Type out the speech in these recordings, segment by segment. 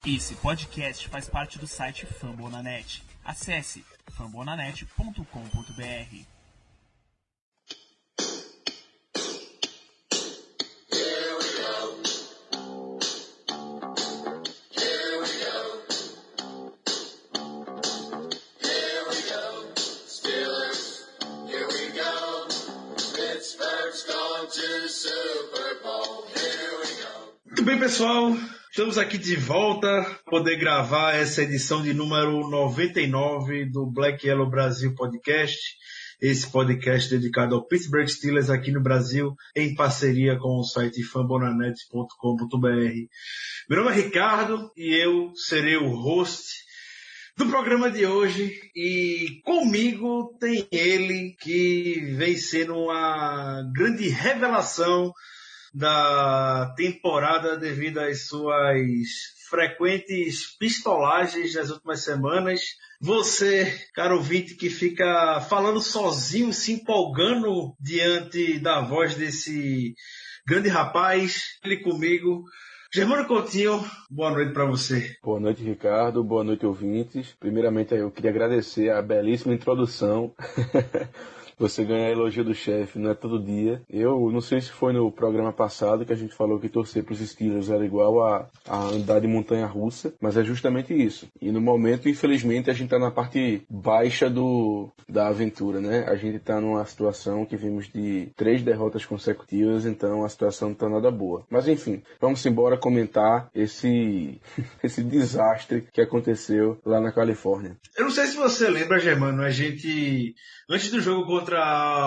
Esse podcast faz parte do site Fambonanet. Acesse fambonanet.com.br. Muito bem, pessoal. Estamos aqui de volta para poder gravar essa edição de número 99 do Black Yellow Brasil Podcast. Esse podcast dedicado ao Pittsburgh Steelers aqui no Brasil, em parceria com o site fambonanet.com.br. Meu nome é Ricardo e eu serei o host do programa de hoje. E comigo tem ele que vem sendo uma grande revelação da temporada devido às suas frequentes pistolagens das últimas semanas. Você, caro ouvinte, que fica falando sozinho, se empolgando diante da voz desse grande rapaz, ele comigo, Germano Coutinho, boa noite para você. Boa noite, Ricardo. Boa noite, ouvintes. Primeiramente, eu queria agradecer a belíssima introdução. Você ganhar elogio do chefe não é todo dia. Eu não sei se foi no programa passado que a gente falou que torcer para os Steelers era igual a andar de montanha-russa, mas é justamente isso. E no momento, infelizmente, a gente está na parte baixa da aventura, né? A gente está numa situação que vimos de 3 derrotas consecutivas, então a situação não está nada boa. Mas enfim, vamos embora comentar esse desastre que aconteceu lá na Califórnia. Eu não sei se você lembra, Germano, a gente, antes do jogo contra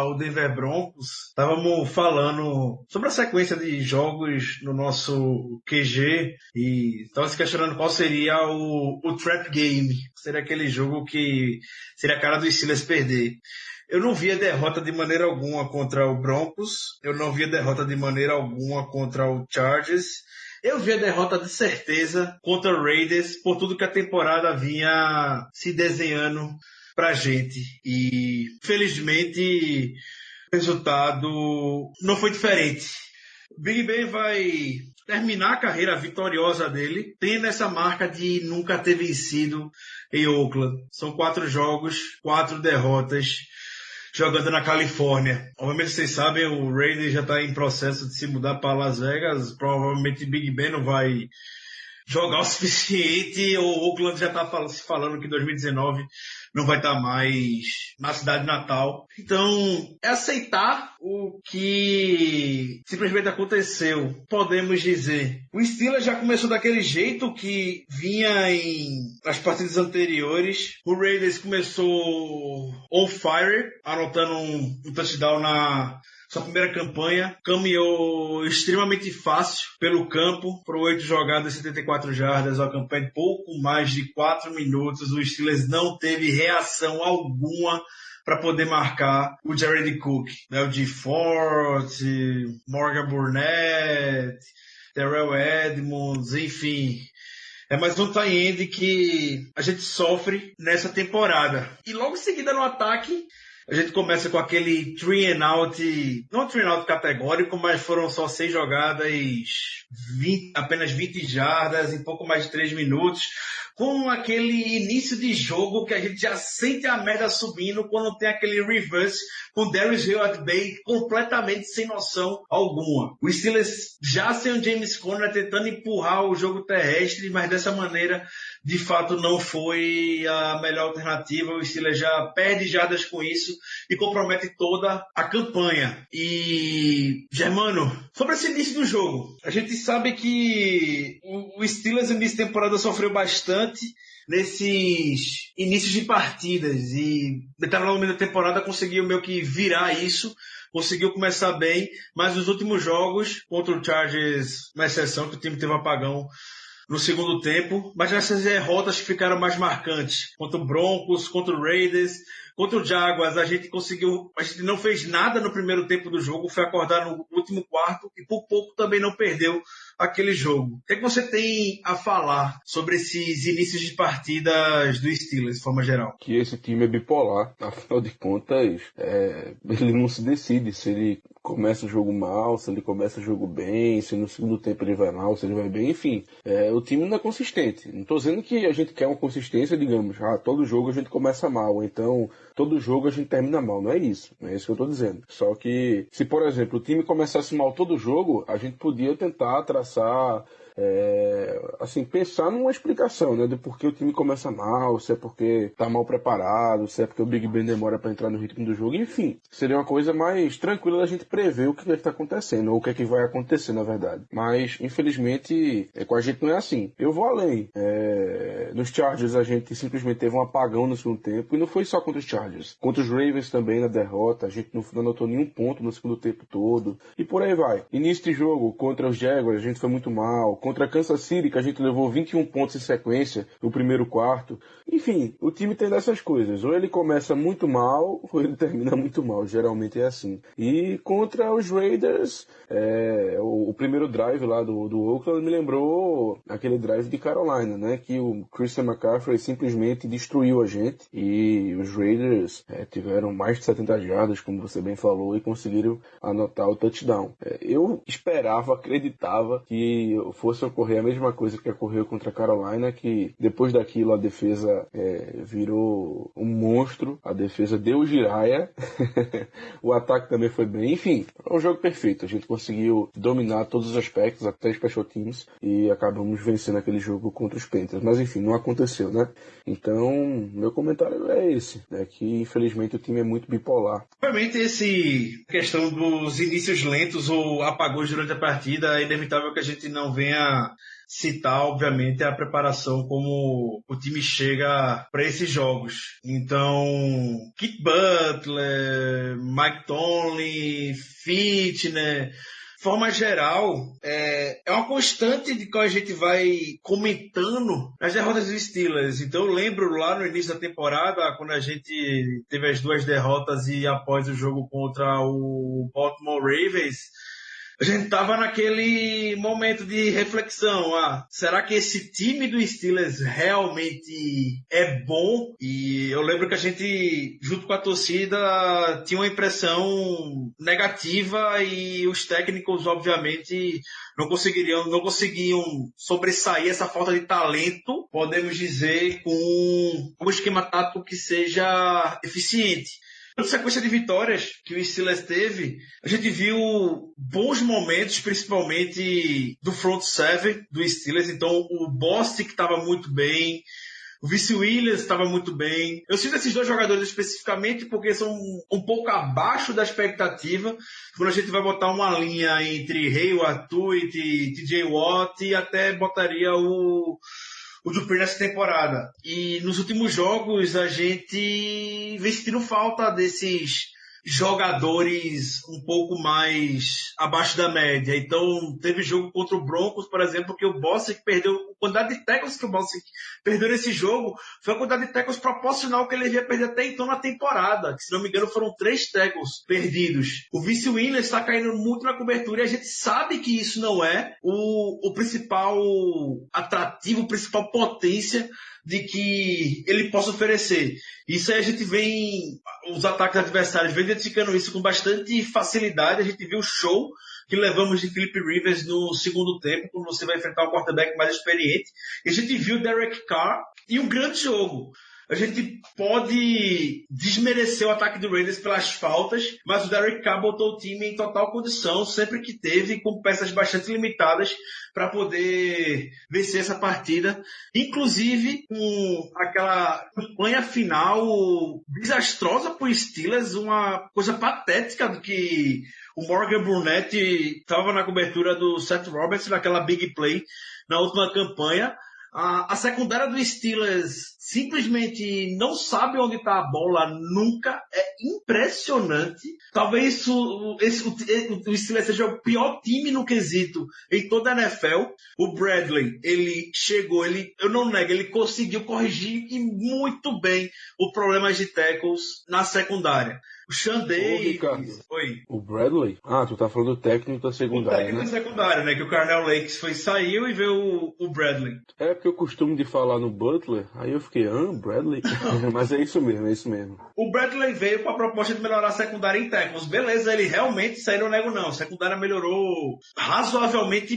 o Denver Broncos, estávamos falando sobre a sequência de jogos no nosso QG e estava se questionando qual seria o trap game. Seria aquele jogo que seria a cara dos Steelers perder. Eu não via derrota de maneira alguma contra o Broncos, eu não via derrota de maneira alguma contra o Chargers. Eu vi a derrota de certeza contra o Raiders por tudo que a temporada vinha se desenhando pra gente. E, felizmente, o resultado não foi diferente. O Big Ben vai terminar a carreira vitoriosa dele, tendo essa marca de nunca ter vencido em Oakland. São 4 jogos, 4 derrotas, jogando na Califórnia. Obviamente, vocês sabem, o Raiders já está em processo de se mudar para Las Vegas. Provavelmente Big Ben não vai jogar o suficiente. O Oakland já está se falando que 2019 não vai estar mais na cidade natal. Então, é aceitar o que simplesmente aconteceu, podemos dizer. O Steelers já começou daquele jeito que vinha nas partidas anteriores. O Raiders começou on fire, anotando um touchdown na sua primeira campanha, caminhou extremamente fácil pelo campo, por 8 jogadas, 74 jardas, uma campanha de pouco mais de 4 minutos. O Steelers não teve reação alguma para poder marcar o Jared Cook, né? O DeForest, Morgan Burnett, Terrell Edmonds, enfim. É mais um tie-end que a gente sofre nessa temporada. E logo em seguida no ataque, a gente começa com aquele 3 and out, não 3 and out categórico, mas foram só 6 jogadas, apenas 20 jardas em pouco mais de 3 minutos, com aquele início de jogo que a gente já sente a merda subindo quando tem aquele reverse com Darius Leonard completamente sem noção alguma. O Steelers já sem o James Conner tentando empurrar o jogo terrestre, mas dessa maneira, de fato, não foi a melhor alternativa. O Steelers já perde jardas com isso e compromete toda a campanha. E, Germano, sobre esse início do jogo, a gente sabe que o Steelers no início da temporada sofreu bastante nesses inícios de partidas e no meio da temporada conseguiu meio que virar isso, conseguiu começar bem, mas nos últimos jogos, contra o Chargers, uma exceção que o time teve um apagão no segundo tempo, mas nessas derrotas que ficaram mais marcantes, contra o Broncos, contra o Raiders, contra o Jaguars, a gente não fez nada no primeiro tempo do jogo, foi acordar no último quarto e por pouco também não perdeu aquele jogo. O que você tem a falar sobre esses inícios de partidas do Steelers, de forma geral? Que esse time é bipolar, afinal de contas, ele não se decide se ele começa o jogo mal, se ele começa o jogo bem, se no segundo tempo ele vai mal, se ele vai bem, enfim. O time não é consistente. Não tô dizendo que a gente quer uma consistência, digamos, todo jogo a gente começa mal, então todo jogo a gente termina mal. Não é isso. Não é isso que eu tô dizendo. Só que, se por exemplo o time começasse mal todo jogo, a gente podia tentar traçar... assim, pensar numa explicação, né, de por que o time começa mal, se é porque tá mal preparado, se é porque o Big Ben demora para entrar no ritmo do jogo, enfim, seria uma coisa mais tranquila da gente prever o que está acontecendo, ou o que é que vai acontecer, na verdade. Mas, infelizmente, com a gente não é assim. Eu vou além. Nos Chargers a gente simplesmente teve um apagão no segundo tempo, e não foi só contra os Chargers. Contra os Ravens também, na derrota, a gente não anotou nenhum ponto no segundo tempo todo, e por aí vai. Início de jogo, contra os Jaguars, a gente foi muito mal. Contra Kansas City, que a gente levou 21 pontos em sequência no primeiro quarto. Enfim, o time tem dessas coisas. Ou ele começa muito mal, ou ele termina muito mal. Geralmente é assim. E contra os Raiders, o primeiro drive lá do Oakland me lembrou aquele drive de Carolina, né? Que o Christian McCaffrey simplesmente destruiu a gente. E os Raiders tiveram mais de 70 jardas, como você bem falou, e conseguiram anotar o touchdown. Eu esperava, acreditava que fosse ocorrer a mesma coisa que ocorreu contra a Carolina, que depois daquilo a defesa virou um monstro, a defesa deu giraia, o ataque também foi bem, enfim, foi um jogo perfeito, a gente conseguiu dominar todos os aspectos, até special teams, e acabamos vencendo aquele jogo contra os Panthers, mas enfim, não aconteceu, né? Então, meu comentário é esse, que infelizmente o time é muito bipolar. Obviamente, essa questão dos inícios lentos ou apagões durante a partida, é inevitável que a gente não venha citar, obviamente, a preparação como o time chega para esses jogos. Então, Kit Butler, Mike Tomlin, Fitner, de forma geral, é uma constante de que a gente vai comentando as derrotas dos Steelers. Então eu lembro lá no início da temporada, quando a gente teve as 2 derrotas e após o jogo contra o Baltimore Ravens, a gente estava naquele momento de reflexão. Será que esse time do Steelers realmente é bom? E eu lembro que a gente, junto com a torcida, tinha uma impressão negativa e os técnicos, obviamente, não conseguiam sobressair essa falta de talento, podemos dizer, com um esquema tático que seja eficiente. Na sequência de vitórias que o Steelers teve, a gente viu bons momentos, principalmente do front seven do Steelers. Então, o Bostic estava muito bem, o Vince Williams estava muito bem. Eu cito esses 2 jogadores especificamente porque são um pouco abaixo da expectativa. Quando a gente vai botar uma linha entre Hayward, Tuitt, TJ Watt, e até botaria o Dupree nessa temporada. E nos últimos jogos a gente vem sentindo falta desses jogadores um pouco mais abaixo da média. Então, teve jogo contra o Broncos, por exemplo, que o Bostic perdeu, a quantidade de tackles que o Bostic perdeu nesse jogo foi a quantidade de tackles proporcional que ele ia perder até então na temporada, que, se não me engano, foram 3 tackles perdidos. O Vince Williams está caindo muito na cobertura e a gente sabe que isso não é o principal atrativo, a principal potência de que ele possa oferecer. Isso aí a gente vem, os ataques adversários vem identificando isso com bastante facilidade. A gente viu o show que levamos de Philip Rivers no segundo tempo, quando você vai enfrentar um quarterback mais experiente. E a gente viu o Derek Carr e um grande jogo. A gente pode desmerecer o ataque do Raiders pelas faltas, mas o Derek Carr botou o time em total condição, sempre que teve, com peças bastante limitadas, para poder vencer essa partida. Inclusive, com aquela campanha final desastrosa para os Steelers, uma coisa patética do que o Morgan Burnett estava na cobertura do Seth Roberts, naquela big play na última campanha. A secundária do Steelers simplesmente não sabe onde está a bola nunca. É impressionante. Talvez o Steelers seja o pior time no quesito em toda a NFL. O Bradley, ele chegou, eu não nego, ele conseguiu corrigir e muito bem o problema de tackles na secundária. O Sean Davis. Oi. O Bradley? Ah, tu tá falando do técnico da secundária, né? O técnico da secundária, né? Que o Carnell Lakes saiu e veio o Bradley. É porque eu costumo de falar no Butler, aí eu fiquei, Bradley? Mas é isso mesmo. O Bradley veio com a proposta de melhorar a secundária em tackles. Beleza, ele realmente, isso aí não nego não. A secundária melhorou razoavelmente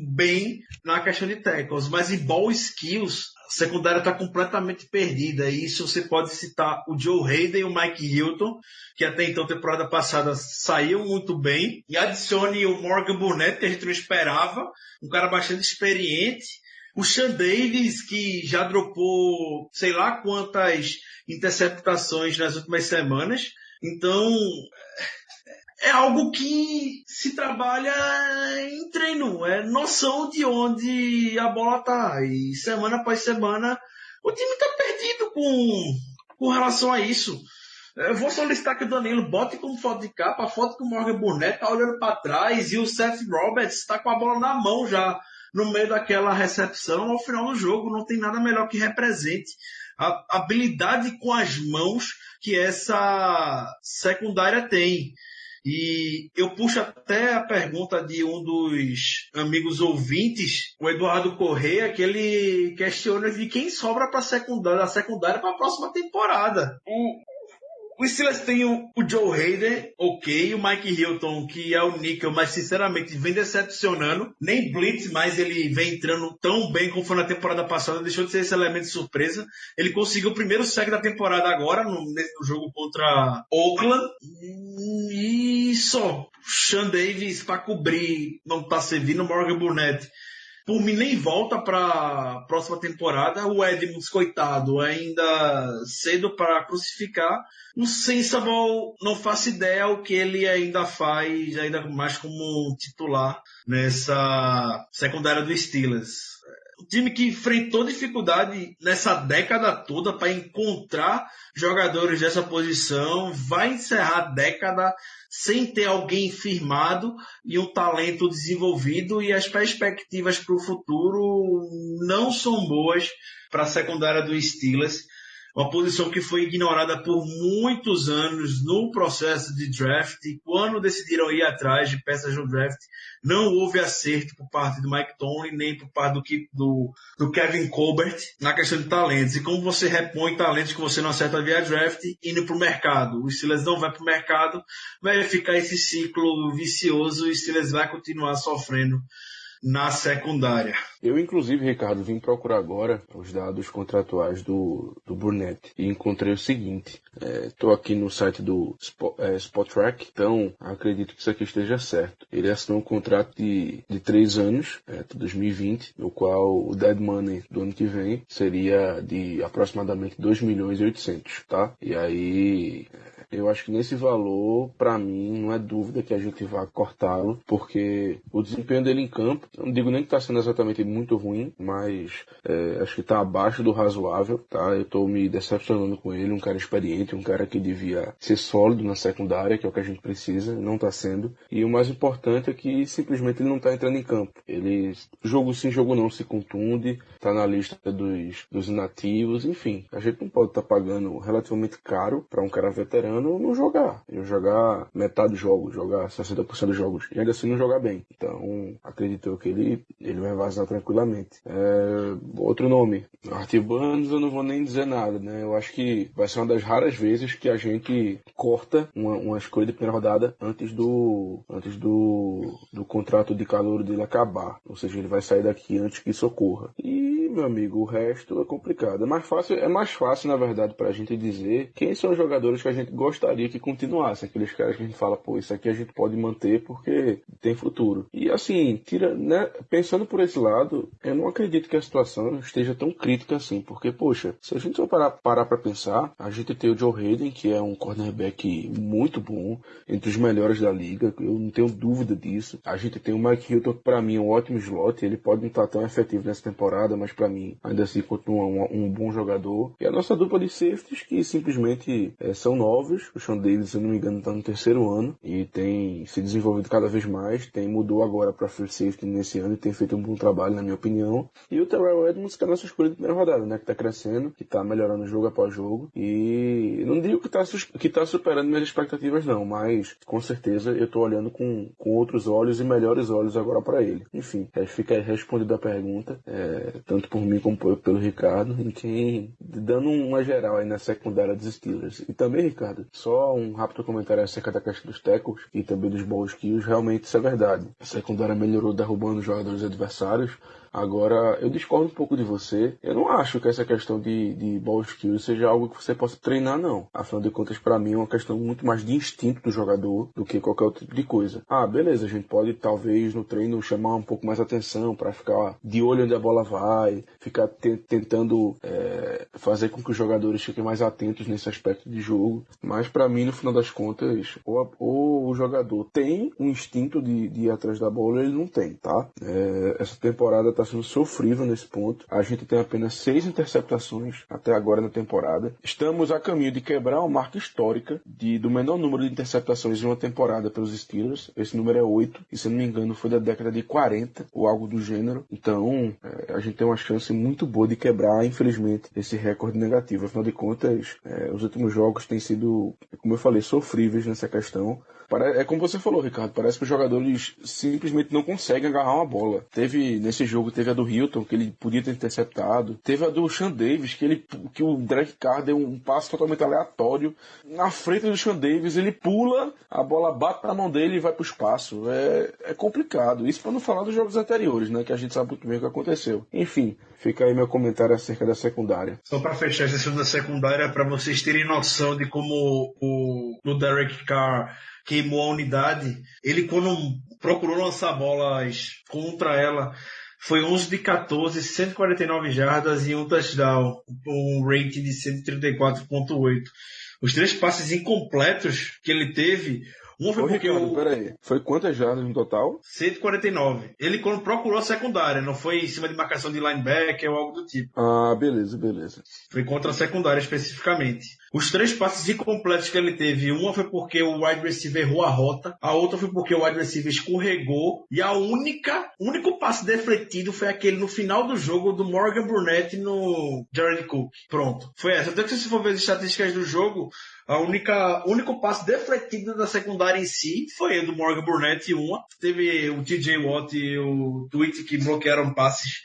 bem na questão de tackles, mas em ball skills, a secundária está completamente perdida. E isso você pode citar o Joe Hayden e o Mike Hilton, que até então, temporada passada, saíam muito bem. E adicione o Morgan Burnett, que a gente não esperava, um cara bastante experiente. O Sean Davis, que já dropou sei lá quantas interceptações nas últimas semanas. Então, é algo que se trabalha em treino, é noção de onde a bola tá. E semana após semana, o time tá perdido com relação a isso. Eu vou solicitar que o Danilo bote como foto de capa a foto que o Morgan Burnett tá olhando para trás e o Seth Roberts tá com a bola na mão já no meio daquela recepção ao final do jogo. Não tem nada melhor que represente a habilidade com as mãos que essa secundária tem. E eu puxo até a pergunta de um dos amigos ouvintes, o Eduardo Correia, que ele questiona de quem sobra para a secundária para a próxima temporada. O Steelers tem o Joe Hayden, ok, o Mike Hilton, que é o níquel, mas sinceramente vem decepcionando. Nem blitz, mas ele vem entrando tão bem como foi na temporada passada, deixou de ser esse elemento de surpresa. Ele conseguiu o primeiro sack da temporada agora, no jogo contra Oakland. E só, Sean Davis para cobrir, não está servindo, Morgan Burnett. Por mim, nem volta para a próxima temporada. O Edmonds, coitado, ainda cedo para crucificar. O Sensible, não faço ideia o que ele ainda faz, ainda mais como titular nessa secundária do Steelers. O time que enfrentou dificuldade nessa década toda para encontrar jogadores dessa posição vai encerrar a década sem ter alguém firmado e um talento desenvolvido, e as perspectivas para o futuro não são boas para a secundária do Steelers. Uma posição que foi ignorada por muitos anos no processo de draft, e quando decidiram ir atrás de peças no draft, não houve acerto por parte do Mike Tomlin, nem por parte do Kevin Colbert na questão de talentos. E como você repõe talentos que você não acerta via draft, indo para o mercado. O Steelers não vai para o mercado, vai ficar esse ciclo vicioso e o Steelers vai continuar sofrendo na secundária. Eu, inclusive, Ricardo, vim procurar agora os dados contratuais do Burnett e encontrei o seguinte. Estou aqui no site do Spotrac, então acredito que isso aqui esteja certo. Ele assinou um contrato de 3 anos, até 2020, no qual o dead money do ano que vem seria de aproximadamente 2.800.000, tá? E aí eu acho que nesse valor, para mim, não é dúvida que a gente vai cortá-lo, porque o desempenho dele em campo, eu não digo nem que está sendo exatamente muito ruim, mas acho que está abaixo do razoável, tá? Eu estou me decepcionando com ele, um cara experiente, um cara que devia ser sólido na secundária, que é o que a gente precisa, não está sendo. E o mais importante é que simplesmente ele não está entrando em campo. Ele, jogo sim, jogo não, se contunde, está na lista dos inativos, enfim. A gente não pode estar pagando relativamente caro para um cara veterano não jogar. Eu jogar metade dos jogos, jogar 60% dos jogos, e ainda assim não jogar bem. Então, acredito eu que ele vai vazar tranquilamente. Outro nome, Artie Burns, eu não vou nem dizer nada, né? Eu acho que vai ser uma das raras vezes que a gente corta uma escolha de primeira rodada antes do contrato de calouro dele acabar. Ou seja, ele vai sair daqui antes que isso ocorra. E, meu amigo, o resto é complicado. É mais fácil, na verdade, pra gente dizer quem são os jogadores que a gente gostaria que continuassem. Aqueles caras que a gente fala, pô, isso aqui a gente pode manter porque tem futuro. E assim, pensando por esse lado, eu não acredito que a situação esteja tão crítica assim, porque, poxa, se a gente só parar pra pensar, a gente tem o Joe Hayden, que é um cornerback muito bom, entre os melhores da liga, eu não tenho dúvida disso. A gente tem o Mike Hilton, que pra mim é um ótimo slot, ele pode não estar tão efetivo nessa temporada, mas pra pra mim ainda assim continua um bom jogador. E a nossa dupla de safeties que simplesmente são novos. O Sean Davis, se eu não me engano, tá no 3º ano e tem se desenvolvido cada vez mais. Mudou agora pra free safety nesse ano e tem feito um bom trabalho, na minha opinião. E o Terrell Edmonds, que é a nossa escolha de primeira rodada, né? Que tá crescendo, que tá melhorando jogo após jogo. E não digo que tá superando minhas expectativas, não, mas com certeza eu tô olhando com outros olhos e melhores olhos agora pra ele. Enfim, fica aí respondida a pergunta, tanto por mim como pelo Ricardo, em quem dando uma geral aí na secundária dos Steelers. E também, Ricardo, só um rápido comentário acerca da questão dos tackles e também dos ball skills. Realmente isso é verdade. A secundária melhorou derrubando os jogadores adversários. Agora, eu discordo um pouco de você. Eu não acho que essa questão de ball skills seja algo que você possa treinar, não. Afinal de contas, pra mim, é uma questão muito mais de instinto do jogador do que qualquer outro tipo de coisa. Ah, beleza, a gente pode, talvez, no treino chamar um pouco mais atenção pra ficar de olho onde a bola vai, ficar tentando fazer com que os jogadores fiquem mais atentos nesse aspecto de jogo. Mas, pra mim, no final das contas, ou o jogador tem um instinto de ir atrás da bola, ou ele não tem, tá? Essa temporada tá sendo sofrível nesse ponto. A gente tem apenas 6 interceptações até agora na temporada. Estamos a caminho de quebrar uma marca histórica do menor número de interceptações em uma temporada pelos Steelers. Esse número é 8, e se não me engano foi da década de 40 ou algo do gênero. Então a gente tem uma chance muito boa de quebrar, infelizmente, esse recorde negativo. Afinal de contas, os últimos jogos têm sido, como eu falei, sofríveis nessa questão. É como você falou, Ricardo, parece que os jogadores simplesmente não conseguem agarrar uma bola. Nesse jogo, teve a do Hilton, que ele podia ter interceptado. Teve a do Sean Davis, que o Derek Carr deu um passo totalmente aleatório. Na frente do Sean Davis, ele pula, a bola bate na mão dele e vai pro espaço. É complicado. Isso para não falar dos jogos anteriores, né, que a gente sabe muito bem o que aconteceu. Enfim, fica aí meu comentário acerca da secundária. Só para fechar essa segunda secundária, para vocês terem noção de como o Derek Carr queimou a unidade. Ele, quando procurou lançar bolas contra ela, foi 11 de 14, 149 jardas e um touchdown, um rating de 134,8. Os 3 passes incompletos que ele teve, um foi porque peraí. Foi quantas jardas no total? 149. Ele quando procurou a secundária, não foi em cima de marcação de linebacker ou algo do tipo. Ah, beleza. Foi contra a secundária especificamente. Os 3 passes incompletos que ele teve, uma foi porque o wide receiver errou a rota, a outra foi porque o wide receiver escorregou, e o único passe defletido foi aquele no final do jogo do Morgan Burnett no Jared Cook. Pronto. Foi essa. Até que se for ver as estatísticas do jogo, o único passe defletido da secundária em si foi o do Morgan Burnett, uma. Teve o TJ Watt e o Tweet que bloquearam passes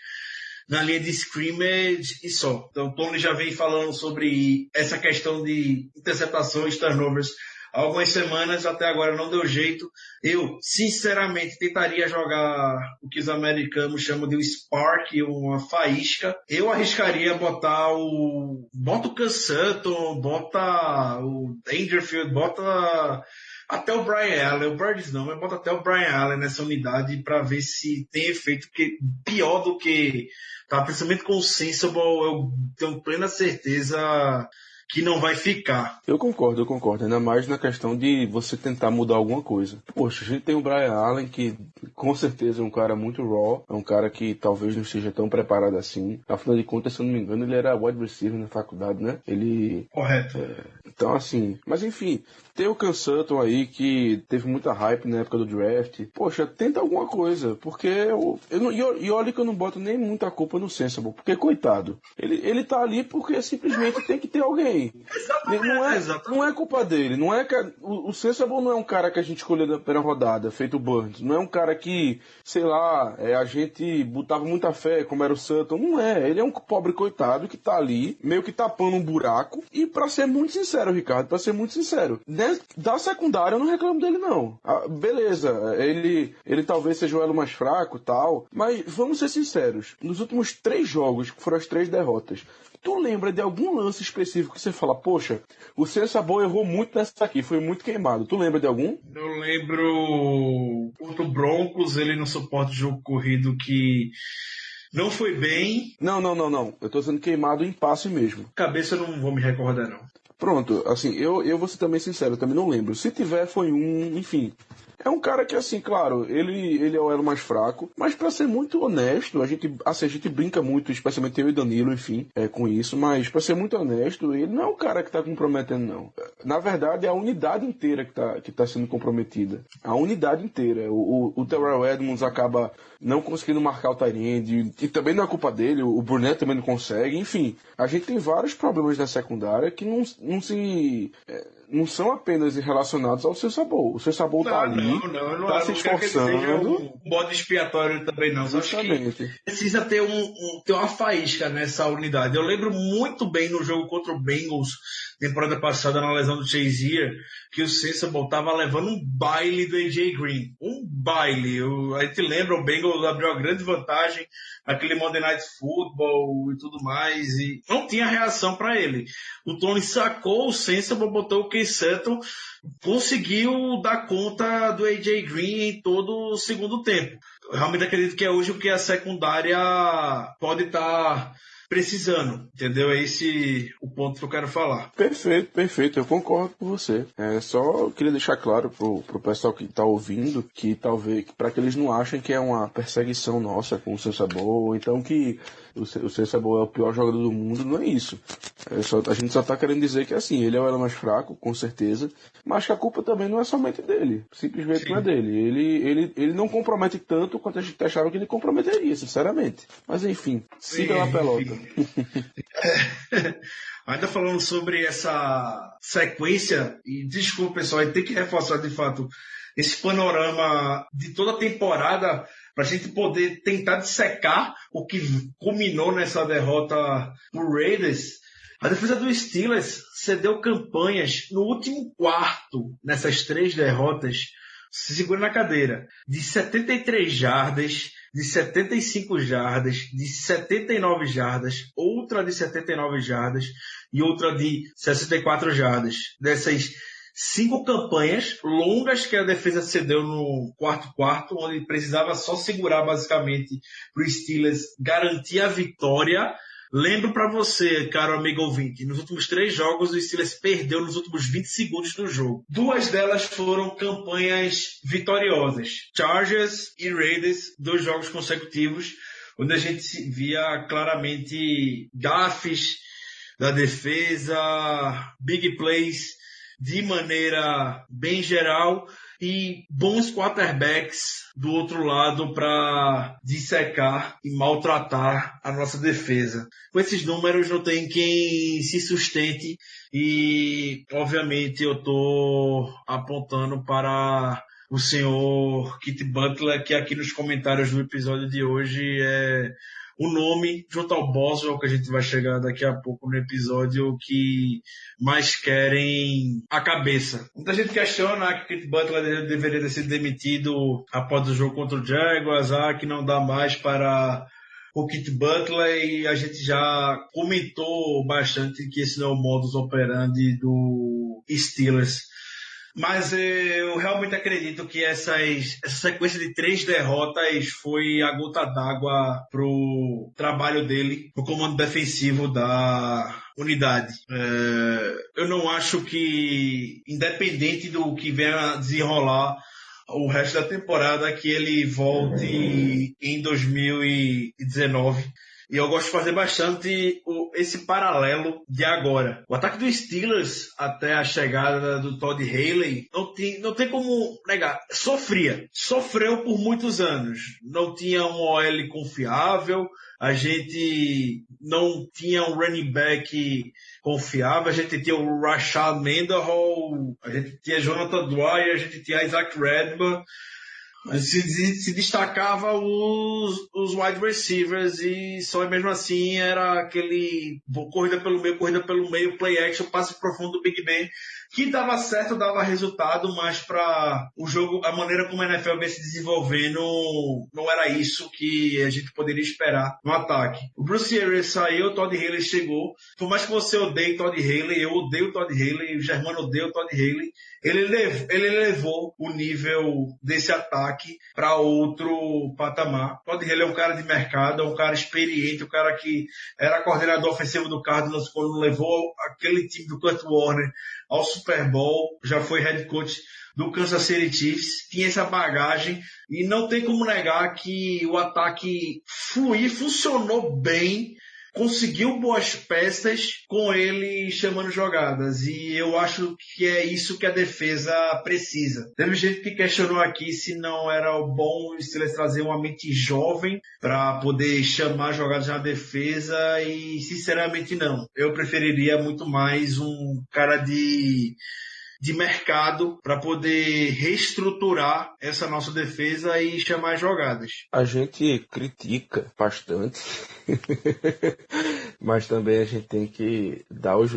na linha de scrimmage e só. Então o Tony já vem falando sobre essa questão de interceptações, turnovers, há algumas semanas, até agora não deu jeito. Eu, sinceramente, tentaria jogar o que os americanos chamam de um spark, uma faísca. Eu arriscaria bota o Cam Sutton, bota o Dangerfield, bota até o Brian Allen, o Birds não, mas bota até o Brian Allen nessa unidade para ver se tem efeito, porque pior do que, tá, principalmente com o Sensible, eu tenho plena certeza que não vai ficar. Eu concordo, ainda mais na questão de você tentar mudar alguma coisa. Poxa, a gente tem o Brian Allen, que com certeza é um cara muito raw, é um cara que talvez não esteja tão preparado assim. Afinal de contas, se eu não me engano, ele era wide receiver na faculdade, né? Correto. Então, assim, mas enfim, tem o Cam Sutton aí, que teve muita hype na época do draft. Poxa, tenta alguma coisa, porque e olha que eu não boto nem muita culpa no Sensible, porque coitado, ele tá ali porque simplesmente tem que ter alguém. Não é culpa dele. Não é que o Sensible não é um cara que a gente escolheu na primeira rodada, feito o Burns. Não é um cara que, sei lá, a gente botava muita fé, como era o Sutton. Não é. Ele é um pobre coitado que tá ali, meio que tapando um buraco. E pra ser muito sincero, Ricardo, da secundária eu não reclamo dele, não. Beleza, ele talvez seja o elo mais fraco e tal, mas vamos ser sinceros. Nos últimos 3 jogos, que foram as 3 derrotas, tu lembra de algum lance específico que você fala, poxa, o Sensible errou muito nessa aqui, foi muito queimado. Tu lembra de algum? Eu lembro contra o Broncos, ele no suporte de jogo corrido que não foi bem. Não. Eu tô sendo queimado em passe mesmo. Cabeça eu não vou me recordar, não. Pronto, assim, eu vou ser também sincero, eu também não lembro. Se tiver, foi um, enfim. É um cara que, assim, claro, ele é o elo mais fraco, mas pra ser muito honesto, a gente brinca muito, especialmente eu e Danilo, enfim, com isso, mas pra ser muito honesto, ele não é um cara que tá comprometendo, não. Na verdade, é a unidade inteira que tá sendo comprometida. A unidade inteira. O Terrell Edmonds acaba não conseguindo marcar o tight end, e também não é culpa dele, o Burnett também não consegue, enfim. A gente tem vários problemas na secundária que não são apenas relacionados ao seu sabor. O seu sabor tá ali, tá se esforçando. Não seja um bode expiatório também, não. Justamente. Acho que precisa ter ter uma faísca nessa unidade. Eu lembro muito bem no jogo contra o Bengals, temporada passada, na lesão do Chazier, que o Sensible tava levando um baile do AJ Green. Um baile. A gente lembra, o Bengals abriu uma grande vantagem, aquele Monday Night Football e tudo mais, e não tinha reação para ele. O Tony sacou o Sensible, botou o Case Sutton, conseguiu dar conta do AJ Green em todo o segundo tempo. Eu realmente acredito que é hoje o que a secundária pode estar precisando, entendeu? É esse o ponto que eu quero falar. Perfeito, eu concordo com você. Só queria deixar claro pro pessoal que tá ouvindo que talvez, para que eles não achem que é uma perseguição nossa com o Sensible, ou então que o Sensible é o pior jogador do mundo, não é isso. A gente só tá querendo dizer que, assim, ele é o elo mais fraco, com certeza, mas que a culpa também não é somente dele. Simplesmente não é dele. Ele não compromete tanto quanto a gente achava que ele comprometeria, sinceramente. Mas enfim, siga na pelota. Ainda falando sobre essa sequência, e desculpa pessoal, a gente tem que reforçar de fato esse panorama de toda a temporada para a gente poder tentar dissecar o que culminou nessa derrota pro Raiders. A defesa dos Steelers cedeu campanhas no último quarto nessas 3 derrotas, se segura na cadeira, de 73 jardas, de 75 jardas, de 79 jardas, outra de 79 jardas e outra de 64 jardas. Dessas 5 campanhas longas que a defesa cedeu no quarto, onde precisava só segurar basicamente para os Steelers garantir a vitória. Lembro para você, caro amigo ouvinte, nos últimos 3 jogos o Steelers perdeu nos últimos 20 segundos do jogo. 2 delas foram campanhas vitoriosas. Chargers e Raiders, 2 jogos consecutivos, onde a gente via claramente gafes da defesa, big plays de maneira bem geral e bons quarterbacks do outro lado para dissecar e maltratar a nossa defesa. Com esses números não tem quem se sustente e, obviamente, eu estou apontando para o senhor Kit Butler, que aqui nos comentários do episódio de hoje é o nome, junto ao Boswell, que a gente vai chegar daqui a pouco no episódio, que mais querem a cabeça. Muita gente questiona que o Kit Butler deveria ter sido demitido após o jogo contra o Jaguars, que não dá mais para o Kit Butler, e a gente já comentou bastante que esse não é o modus operandi do Steelers. Mas eu realmente acredito que essa sequência de 3 derrotas foi a gota d'água pro trabalho dele, pro comando defensivo da unidade. Eu não acho que, independente do que venha a desenrolar o resto da temporada, que ele volte em 2019. E eu gosto de fazer bastante esse paralelo de agora. O ataque dos Steelers, até a chegada do Todd Haley, não tem como negar. Sofreu por muitos anos. Não tinha um OL confiável. A gente não tinha um running back confiável. A gente tinha o Rashad Mendenhall, a gente tinha Jonathan Dwyer, a gente tinha Isaac Redman. Se destacava os wide receivers e só mesmo assim era aquele corrida pelo meio, play action, passe profundo do Big Ben, que dava certo, dava resultado, mas para o jogo, a maneira como a NFL vem se desenvolvendo, não era isso que a gente poderia esperar no ataque. O Bruce Arians saiu, o Todd Haley chegou. Por mais que você odeie Todd Haley, eu odeio o Todd Haley, o Germano odeia o Todd Haley, ele levou o nível desse ataque para outro patamar. Todd Haley é um cara de mercado, é um cara experiente, um cara que era coordenador ofensivo do Cardinals quando levou aquele time do Kurt Warner ao Super Bowl, já foi head coach do Kansas City Chiefs, tinha essa bagagem e não tem como negar que o ataque funcionou bem, conseguiu boas peças com ele chamando jogadas e eu acho que é isso que a defesa precisa. Teve gente que questionou aqui se não era bom o Steelers trazer uma mente jovem para poder chamar jogadas na defesa e sinceramente não. Eu preferiria muito mais um cara de mercado para poder reestruturar essa nossa defesa e chamar jogadas. A gente critica bastante, mas também a gente tem que dar os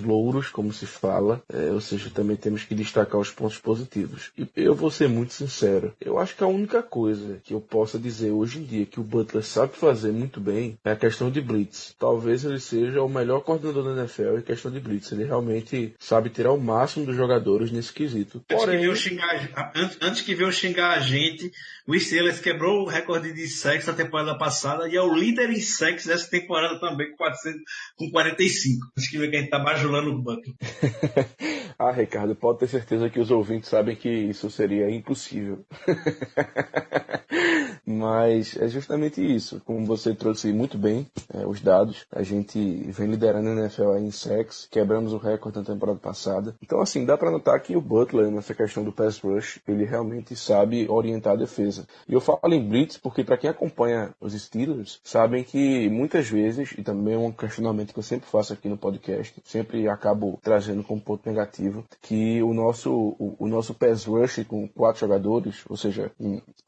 louros, como se fala, ou seja, também temos que destacar os pontos positivos. E eu vou ser muito sincero, eu acho que a única coisa que eu possa dizer hoje em dia que o Butler sabe fazer muito bem é a questão de blitz. Talvez ele seja o melhor coordenador da NFL em questão de blitz. Ele realmente sabe tirar o máximo dos jogadores nesse quesito. Porém, antes que venham xingar a gente, o Steelers quebrou o recorde de sacks na temporada passada e é o líder em sacks dessa temporada também com 45. Acho que a gente tá bajulando o Butler. Ah, Ricardo, pode ter certeza que os ouvintes sabem que isso seria impossível. Mas é justamente isso. Como você trouxe muito bem os dados, a gente vem liderando a NFL em sacks, quebramos o recorde na temporada passada. Então, assim, dá para notar que o Butler, nessa questão do pass rush, ele realmente sabe orientar a defesa. E eu falo em blitz porque, para quem acompanha os Steelers, sabem que muitas vezes, e também é um questionamento que eu sempre faço aqui no podcast, sempre acabo trazendo como ponto negativo, que o nosso pass rush com 4 jogadores, ou seja,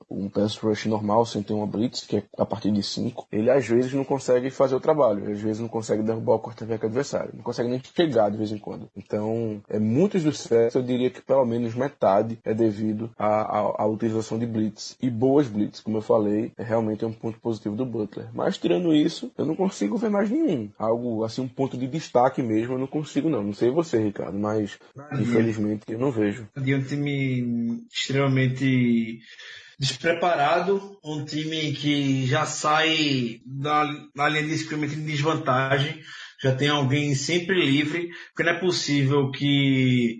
um pass rush normal, sem ter uma blitz, que é a partir de 5, ele às vezes não consegue fazer o trabalho, às vezes não consegue derrubar o quarterback adversário, não consegue nem chegar de vez em quando. Então, muitos dos sacks, eu diria que pelo menos metade é devido à utilização de blitz. E boas blitz, como eu falei, realmente é um ponto positivo do Butler. Mas tirando isso, eu não consigo ver mais nenhum. Algo assim, um ponto de destaque mesmo, eu não consigo não. Não sei você, Ricardo, mas infelizmente eu não vejo. De um time extremamente despreparado, um time que já sai na linha de scrimmage em desvantagem, já tem alguém sempre livre, porque não é possível que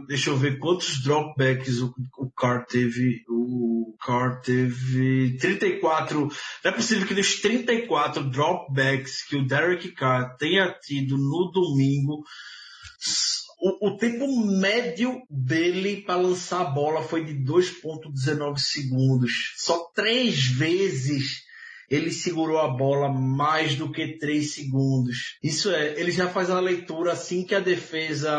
deixa eu ver quantos dropbacks o Carr teve. O Carr teve 34. Não é possível que dos 34 dropbacks que o Derek Carr tenha tido no domingo, o tempo médio dele para lançar a bola foi de 2,19 segundos. Só 3 vezes ele segurou a bola mais do que 3 segundos. Isso ele já faz a leitura assim que a defesa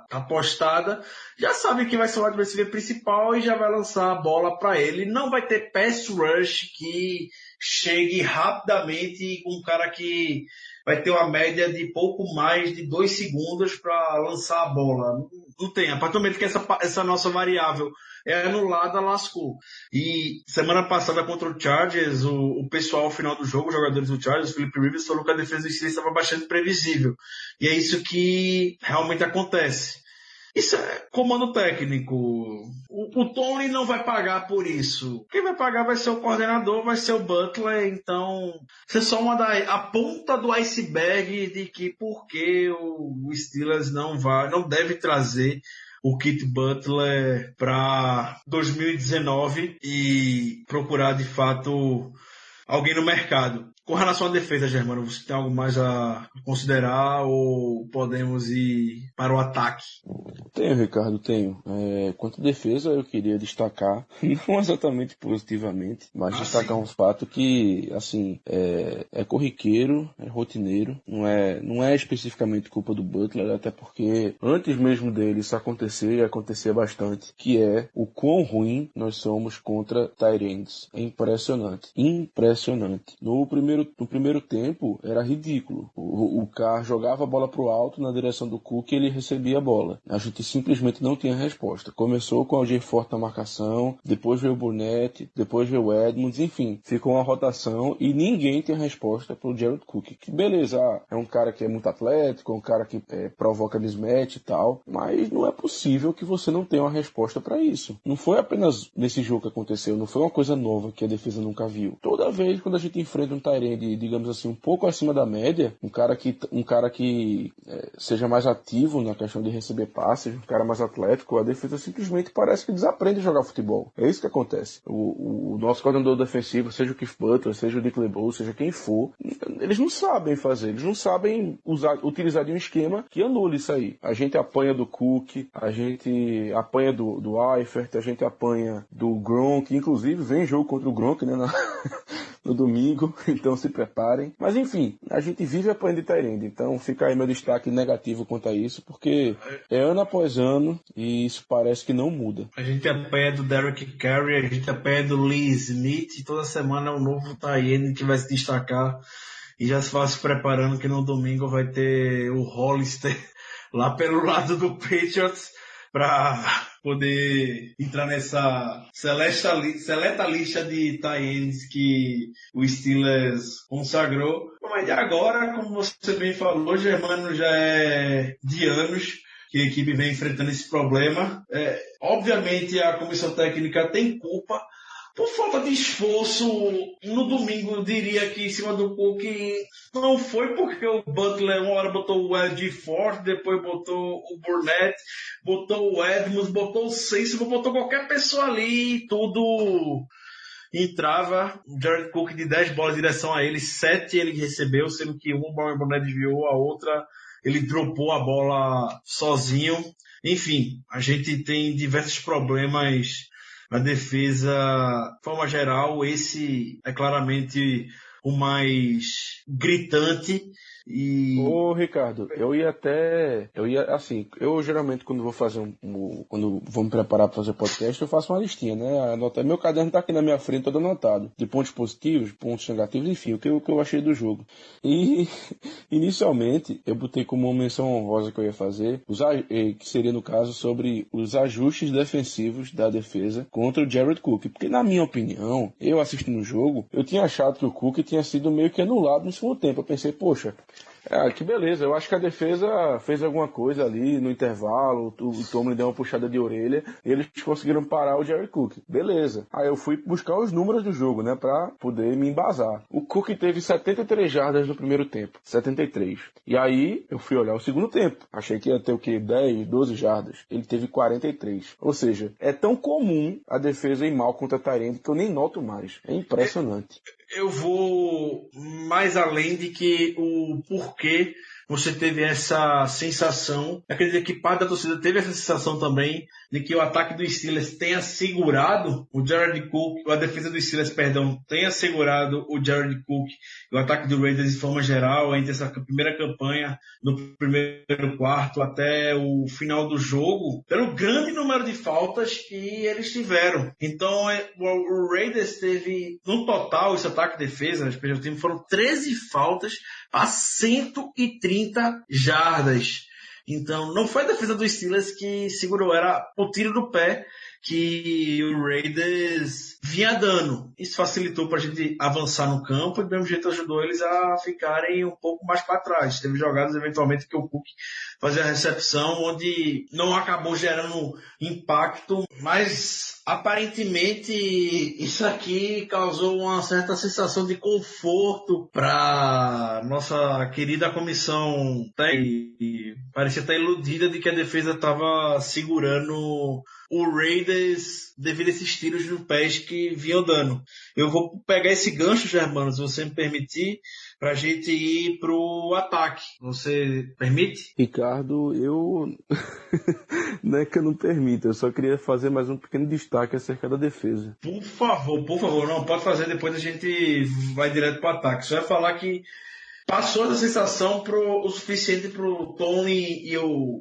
está postada, já sabe que vai ser o wide receiver principal e já vai lançar a bola para ele. Não vai ter pass rush que chegue rapidamente com um cara que vai ter uma média de pouco mais de 2 segundos para lançar a bola. Não tem. A partir do momento que essa nossa variável é anulada, lascou. E semana passada contra o Chargers, o pessoal, ao final do jogo, os jogadores do Chargers, o Philip Rivers, falou que a defesa do Steelers estava bastante previsível. E é isso que realmente acontece. Isso é comando técnico. O Tony não vai pagar por isso. Quem vai pagar vai ser o coordenador, vai ser o Butler. Então, isso é só a ponta do iceberg de que por que o Steelers não deve trazer o Kit Butler para 2019 e procurar de fato alguém no mercado. Com relação à defesa, Germano, você tem algo mais a considerar ou podemos ir para o ataque? Tenho, Ricardo, tenho. Quanto à defesa, eu queria destacar, não exatamente positivamente, mas destacar um fato que, assim, é corriqueiro, é rotineiro, não é especificamente culpa do Butler, até porque antes mesmo dele isso acontecer, e acontecia bastante, que é o quão ruim nós somos contra tight ends. É impressionante. Impressionante. No primeiro tempo, era ridículo. O Carr jogava a bola pro alto na direção do Cook e ele recebia a bola. A gente simplesmente não tinha resposta. Começou com o Alger Forte na marcação, depois veio o Burnett, depois veio o Edmonds, enfim, ficou uma rotação e ninguém tinha resposta pro Jared Cook. Que beleza, é um cara que é muito atlético, é um cara que provoca mismatch e tal, mas não é possível que você não tenha uma resposta para isso. Não foi apenas nesse jogo que aconteceu, não foi uma coisa nova que a defesa nunca viu. Toda vez quando a gente enfrenta um tight end, digamos assim, um pouco acima da média, um cara que seja mais ativo na questão de receber passes, um cara mais atlético, a defesa simplesmente parece que desaprende a jogar futebol. É isso que acontece. O nosso coordenador defensivo, seja o Keith Butler, seja o Dick LeBeau, seja quem for, eles não sabem fazer, eles não sabem utilizar de um esquema que anule isso aí. A gente apanha do Cook, a gente apanha do Eifert, a gente apanha do Gronk, inclusive vem jogo contra o Gronk, né, no domingo, então se preparem. Mas enfim, a gente vive apanhando de tight end, então fica aí meu destaque negativo quanto a isso, porque é ano após ano e isso parece que não muda. A gente apanha do Derek Carey, a gente apanha do Lee Smith, e toda semana é um novo tight end que vai se destacar, e já se vai se preparando que no domingo vai ter o Hollister lá pelo lado do Patriots para poder entrar nessa seleta lista de tight ends que o Steelers consagrou. Mas agora, como você bem falou, Germano, já é de anos que a equipe vem enfrentando esse problema. Obviamente a comissão técnica tem culpa por falta de esforço. No domingo eu diria que em cima do Cook não foi porque o Butler uma hora botou o Ed Ford, depois botou o Burnett, botou o Edmonds, botou o Seisman, botou qualquer pessoa ali e tudo entrava. O Jared Cook de 10 bolas em direção a ele, 7 ele recebeu, sendo que uma bola o Burnett desviou, a outra ele dropou a bola sozinho. Enfim, a gente tem diversos problemas na defesa, de forma geral. Esse é claramente o mais gritante. Ô, Ricardo, eu geralmente quando vou me preparar para fazer podcast, eu faço uma listinha, né? Meu caderno tá aqui na minha frente, todo anotado, de pontos positivos, pontos negativos, enfim, o que eu achei do jogo. E, inicialmente, eu botei como uma menção honrosa que eu ia fazer, que seria, no caso, sobre os ajustes defensivos da defesa contra o Jared Cook, porque, na minha opinião, eu assistindo o jogo, eu tinha achado que o Cook tinha sido meio que anulado no segundo tempo. Eu pensei, poxa, que beleza, eu acho que a defesa fez alguma coisa ali no intervalo, o Tomlin deu uma puxada de orelha e eles conseguiram parar o Jared Cook. Beleza. Aí eu fui buscar os números do jogo, né, pra poder me embasar. O Cook teve 73 jardas no primeiro tempo. 73. E aí eu fui olhar o segundo tempo. Achei que ia ter o quê? 10, 12 jardas. Ele teve 43. Ou seja, é tão comum a defesa ir mal contra tight end que eu nem noto mais. É impressionante. Eu vou mais além de que o porquê você teve essa sensação. Acredito que parte da torcida teve essa sensação também de que o ataque do Steelers tenha segurado o Jared Cook, a defesa do Steelers, perdão, tenha segurado o Jared Cook e o ataque do Raiders de forma geral, entre essa primeira campanha, no primeiro quarto até o final do jogo, pelo grande número de faltas que eles tiveram. Então, o Raiders teve, no total, esse ataque e defesa, o time foram 13 faltas a 130 jardas. Então, não foi a defesa dos Steelers que segurou, era o tiro do pé que o Raiders vinha dando. Isso facilitou para a gente avançar no campo e, do mesmo jeito, ajudou eles a ficarem um pouco mais para trás. Teve jogadas, eventualmente, que o Cook fazia a recepção, onde não acabou gerando impacto, mas aparentemente isso aqui causou uma certa sensação de conforto para nossa querida comissão. Parecia estar iludida de que a defesa estava segurando o Raiders devido a esses tiros no pés que vinham dando. Eu vou pegar esse gancho, Germano, se você me permitir, pra gente ir pro ataque. Você permite? Ricardo, eu não é que eu não permito, eu só queria fazer mais um pequeno destaque acerca da defesa. Por favor, não pode fazer, depois a gente vai direto pro ataque. Só ia falar que passou essa sensação o suficiente pro Tony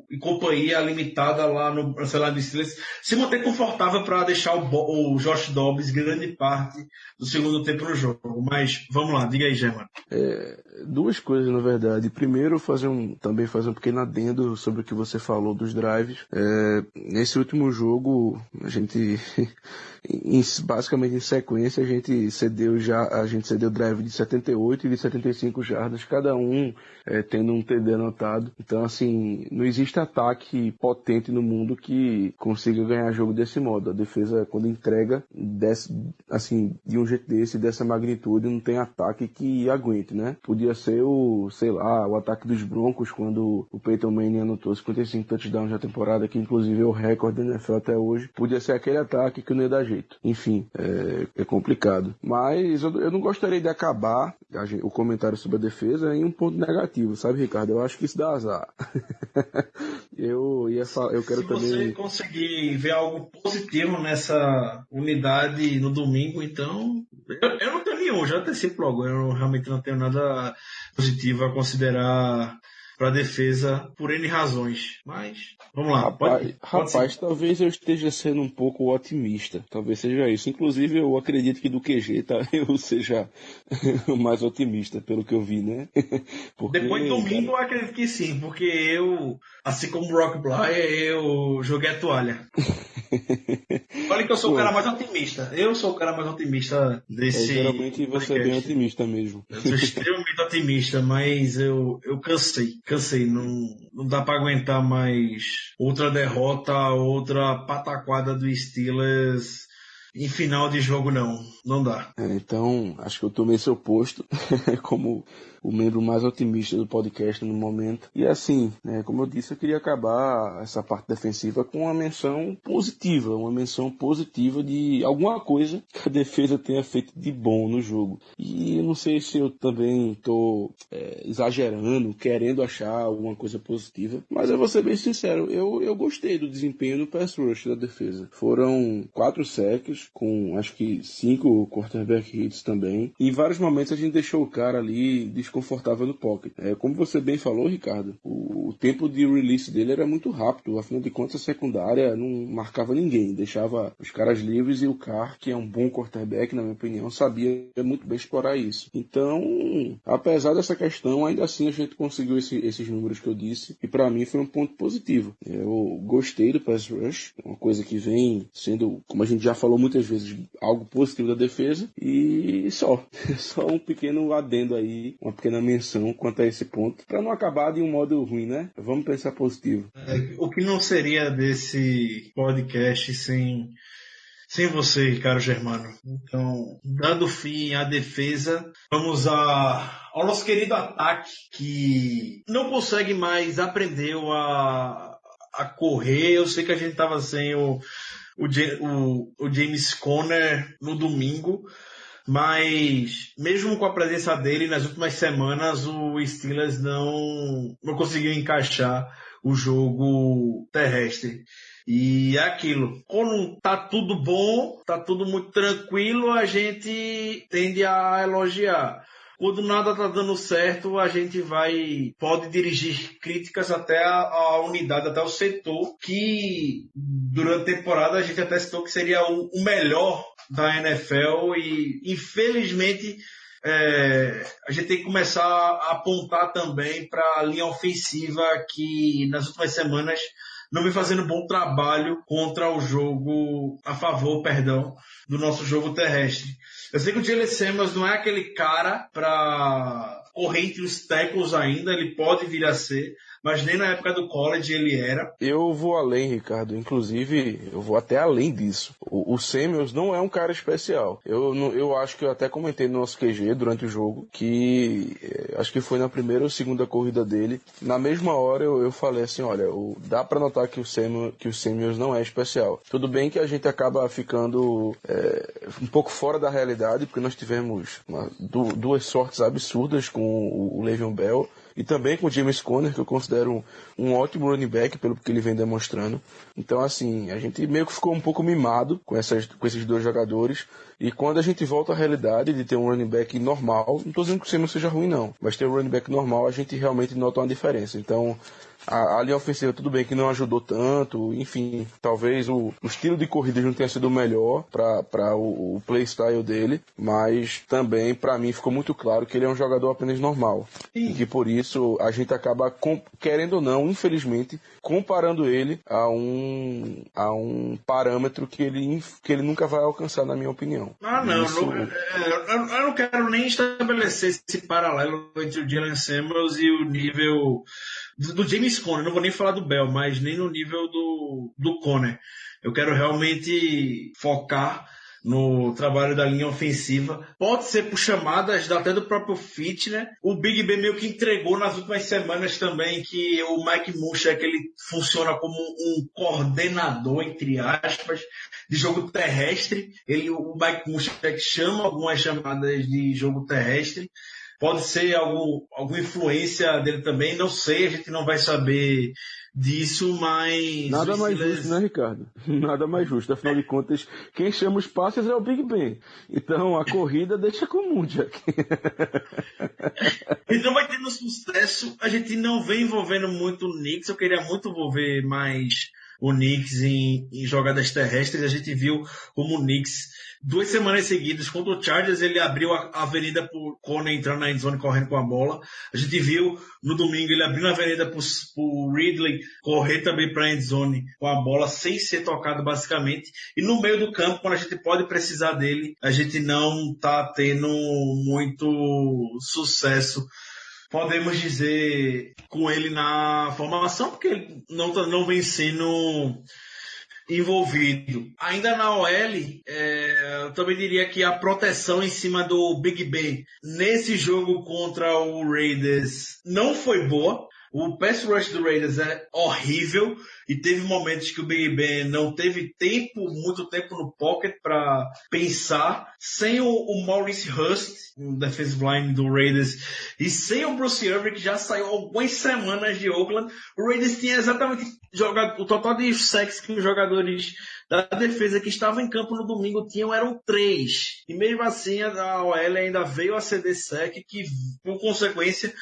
e companhia limitada lá no cenário do Steelers se manter confortável para deixar o Josh Dobbs grande parte do segundo tempo no jogo. Mas vamos lá, diga aí, Germano. Duas coisas, na verdade. Primeiro, também fazer um pequeno adendo sobre o que você falou dos drives. Nesse último jogo, a gente basicamente em sequência, a gente cedeu drive de 78 e de 75 jardas jogadores, cada um tendo um TD anotado. Então, assim, não existe ataque potente no mundo que consiga ganhar jogo desse modo. A defesa, quando entrega assim, de um jeito desse, dessa magnitude, não tem ataque que aguente, né? Podia ser o ataque dos Broncos, quando o Peyton Manning anotou 55 touchdowns na temporada, que inclusive é o recorde da NFL até hoje. Podia ser aquele ataque que não ia dar jeito. Enfim, é complicado. Mas eu não gostaria de acabar o comentário sobre a defesa em um ponto negativo, sabe, Ricardo? Eu acho que isso dá azar. Eu quero também... Se você conseguir ver algo positivo nessa unidade no domingo, então... Eu não tenho nenhum, já antecipo logo. Eu realmente não tenho nada positivo a considerar para a defesa por N razões. Mas, vamos lá. Rapaz, talvez eu esteja sendo um pouco otimista. Talvez seja isso. Inclusive, eu acredito que do QG eu seja mais otimista, pelo que eu vi, né? Porque, depois de domingo, eu acredito que sim. Porque eu, assim como o Brock Blair, eu joguei a toalha. Olha que eu sou o cara mais otimista. Eu sou o cara mais otimista desse... geralmente você é bem otimista mesmo. Eu sou extremamente otimista, mas eu cansei. Não dá pra aguentar mais outra derrota, outra pataquada do Steelers em final de jogo, não dá. Então, acho que eu tomei seu posto como o membro mais otimista do podcast no momento. E assim, como eu disse, eu queria acabar essa parte defensiva com uma menção positiva de alguma coisa que a defesa tenha feito de bom no jogo. E eu não sei se eu também estou exagerando, querendo achar alguma coisa positiva, mas eu vou ser bem sincero, eu gostei do desempenho do pass rush da defesa. Foram 4 sacks, com acho que 5 quarterback hits também. E em vários momentos a gente deixou o cara ali desconfortável no pocket. Como você bem falou, Ricardo, o tempo de release dele era muito rápido. Afinal de contas, a secundária não marcava ninguém. Deixava os caras livres e o Carr, que é um bom quarterback, na minha opinião, sabia muito bem explorar isso. Então, apesar dessa questão, ainda assim a gente conseguiu esses números que eu disse. E para mim foi um ponto positivo. Eu gostei do pass rush, uma coisa que vem sendo, como a gente já falou muitas vezes, algo positivo da defesa. E só um pequeno adendo aí, uma pequena menção quanto a esse ponto, para não acabar de um modo ruim, né? Vamos pensar positivo. O que não seria desse podcast sem você, caro Germano? Então, dando fim à defesa, vamos ao nosso querido ataque, que não consegue mais aprender a correr. Eu sei que a gente estava sem o James Conner no domingo, mas mesmo com a presença dele nas últimas semanas, o Steelers não conseguiu encaixar o jogo terrestre. E é aquilo, quando tá tudo bom, tá tudo muito tranquilo, a gente tende a elogiar. Quando nada tá dando certo, a gente pode dirigir críticas até a unidade, até o setor, que durante a temporada a gente até citou que seria o melhor da NFL e, infelizmente, a gente tem que começar a apontar também para a linha ofensiva, que nas últimas semanas não vem fazendo bom trabalho contra o jogo, a favor, do nosso jogo terrestre. Eu sei que o Jalen Samuels não é aquele cara para correr entre os tackles ainda, ele pode vir a ser, mas nem na época do college ele era. Eu vou além, Ricardo. Inclusive, eu vou até além disso. O Samuels não é um cara especial. Eu acho que eu até comentei no nosso QG durante o jogo que acho que foi na primeira ou segunda corrida dele. Na mesma hora eu falei assim, olha, dá pra notar que o Samuels não é especial. Tudo bem que a gente acaba ficando um pouco fora da realidade, porque nós tivemos duas sortes absurdas com o Le'Veon Bell e também com o James Conner, que eu considero um ótimo running back pelo que ele vem demonstrando. Então, assim, a gente meio que ficou um pouco mimado com esses dois jogadores. E quando a gente volta à realidade de ter um running back normal, não estou dizendo que o Samuel seja ruim não, mas ter um running back normal a gente realmente nota uma diferença. Então, A linha ofensiva, tudo bem que não ajudou tanto, enfim, talvez o estilo de corrida não tenha sido o melhor para o playstyle dele, mas também, para mim, ficou muito claro que ele é um jogador apenas normal. Sim. E que por isso a gente acaba, querendo ou não, infelizmente, comparando ele a um parâmetro que ele nunca vai alcançar, na minha opinião. Não, eu não quero nem estabelecer esse paralelo entre o Jalen Samuels e o nível do James Conner. Não vou nem falar do Bell, mas nem no nível do Conner. Eu quero realmente focar no trabalho da linha ofensiva. Pode ser por chamadas até do próprio fit, né? O Big Ben meio que entregou nas últimas semanas também que o Mike Munchak, ele funciona como um coordenador, entre aspas, de jogo terrestre. O Mike Munchak chama algumas chamadas de jogo terrestre. Pode ser alguma influência dele também, não sei, a gente não vai saber disso, mas... Nada mais justo, né, Ricardo? Nada mais justo. Afinal de contas, quem chama os passes é o Big Ben. Então, a corrida deixa com o Munchak. Ele não vai tendo sucesso, a gente não vem envolvendo muito o Knicks, eu queria muito envolver mais o Knicks em jogadas terrestres. A gente viu como o Knicks, 2 semanas seguidas contra o Chargers, ele abriu a avenida pro Conner entrar na endzone correndo com a bola. A gente viu no domingo ele abrindo a avenida pro Ridley correr também pra endzone com a bola sem ser tocado basicamente. E no meio do campo, quando a gente pode precisar dele, a gente não tá tendo muito sucesso, podemos dizer, com ele na formação, porque ele não vem sendo envolvido. Ainda na OL, eu também diria que a proteção em cima do Big Ben nesse jogo contra o Raiders não foi boa. O pass rush do Raiders é horrível e teve momentos que o Big Ben não teve muito tempo no pocket para pensar. Sem o Maurice Hurst, o defensive line do Raiders, e sem o Bruce Irvin, que já saiu algumas semanas de Oakland, o Raiders tinha exatamente o total de sacks que os jogadores da defesa que estavam em campo no domingo eram 3. E mesmo assim a OL ainda veio a ceder sack, que por consequência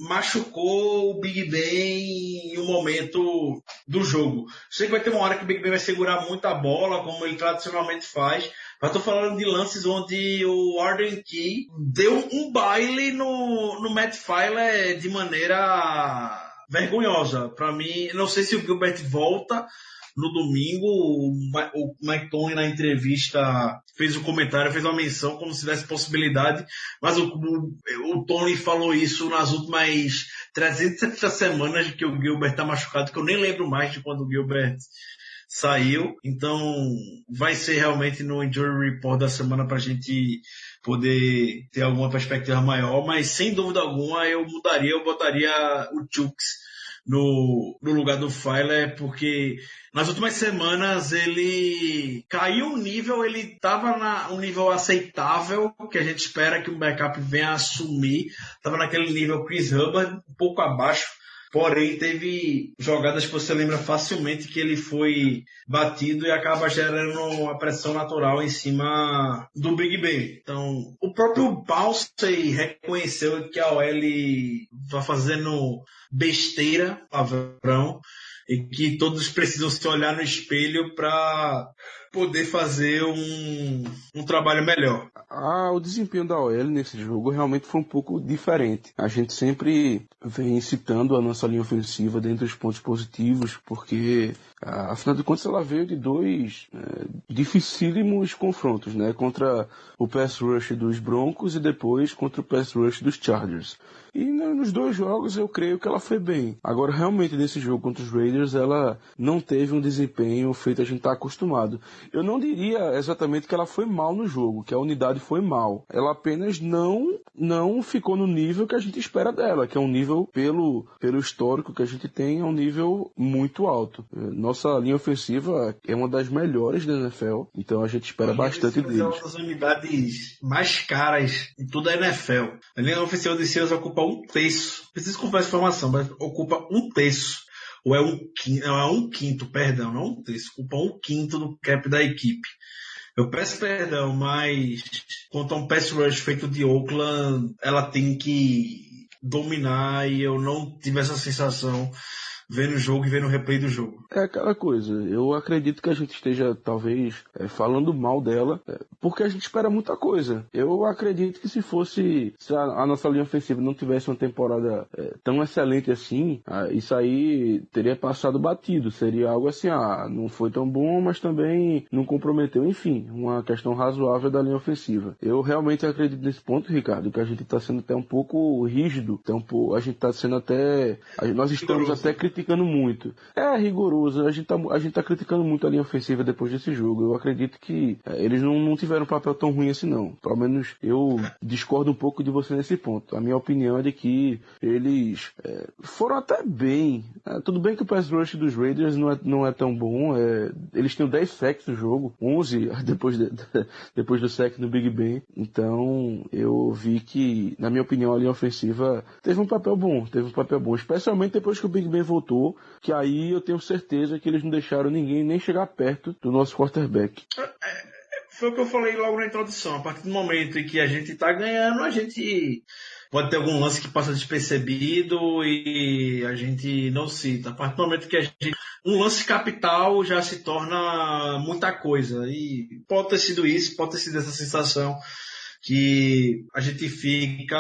machucou o Big Ben em um momento do jogo. Sei que vai ter uma hora que o Big Ben vai segurar muito a bola, como ele tradicionalmente faz, mas estou falando de lances onde o Arden Key deu um baile no Matt Feiler de maneira vergonhosa. Para mim, não sei se o Gilbert volta no domingo. O Mike Tomlin na entrevista fez um comentário, fez uma menção como se tivesse possibilidade, mas o Tony falou isso nas últimas 360 semanas de que o Gilbert está machucado, que eu nem lembro mais de quando o Gilbert saiu. Então vai ser realmente no Injury Report da semana para a gente poder ter alguma perspectiva maior, mas sem dúvida alguma eu botaria o Chuks no lugar do Feiler, porque nas últimas semanas ele caiu um nível, ele estava um nível aceitável, que a gente espera que um backup venha assumir, estava naquele nível Chris Hubbard, um pouco abaixo, porém teve jogadas que você lembra facilmente que ele foi batido e acaba gerando uma pressão natural em cima do Big Ben. Então, o próprio Pouncey reconheceu que a OL está fazendo besteira, palavrão, e que todos precisam se olhar no espelho para poder fazer um trabalho melhor. O desempenho da OL nesse jogo realmente foi um pouco diferente. A gente sempre vem citando a nossa linha ofensiva dentre os pontos positivos, porque afinal de contas ela veio de 2 dificílimos confrontos, né? Contra o pass rush dos Broncos e depois contra o pass rush dos Chargers. E nos 2 jogos eu creio que ela foi bem. Agora, realmente, nesse jogo contra os Raiders, ela não teve um desempenho feito a gente estar acostumado. Eu não diria exatamente que ela foi mal no jogo, que a unidade foi mal. Ela apenas não ficou no nível que a gente espera dela, que é um nível, pelo histórico que a gente tem, é um nível muito alto. Nossa linha ofensiva é uma das melhores da NFL, então a gente espera bastante deles. É uma das unidades mais caras em toda a NFL. A linha ofensiva de Steelers ocupa 1/3. Preciso confirmar essa informação, mas ocupa 1/3. Ou é um quinto, perdão, não 1/3. Ocupa 1/5 do cap da equipe. Eu peço perdão, mas quanto a um pass rush feito de Oakland, ela tem que dominar, e eu não tive essa sensação vendo o jogo e vendo o replay do jogo. É aquela coisa, eu acredito que a gente esteja, talvez, falando mal dela, porque a gente espera muita coisa. Eu acredito que se a nossa linha ofensiva não tivesse uma temporada tão excelente assim, isso aí teria passado batido. Seria algo assim, não foi tão bom, mas também não comprometeu. Enfim, uma questão razoável da linha ofensiva. Eu realmente acredito nesse ponto, Ricardo, que a gente está sendo até um pouco rígido, a gente está sendo nós estamos até criticando muito. É rigoroso. A gente tá criticando muito a linha ofensiva depois desse jogo. Eu acredito que eles não tiveram um papel tão ruim assim, não. Pelo menos eu discordo um pouco de você nesse ponto. A minha opinião é de que eles foram até bem. Tudo bem que o pass rush dos Raiders não é tão bom. Eles têm 10 sacks no jogo, 11 depois do sack no Big Ben. Então eu vi que, na minha opinião, a linha ofensiva teve um papel bom. Especialmente depois que o Big Ben voltou, que aí eu tenho certeza que eles não deixaram ninguém nem chegar perto do nosso quarterback. Foi o que eu falei logo na introdução. A partir do momento em que a gente tá ganhando, a gente pode ter algum lance que passa despercebido e a gente não cita. A partir do momento que um lance capital já se torna muita coisa. E pode ter sido isso, pode ter sido essa sensação que a gente fica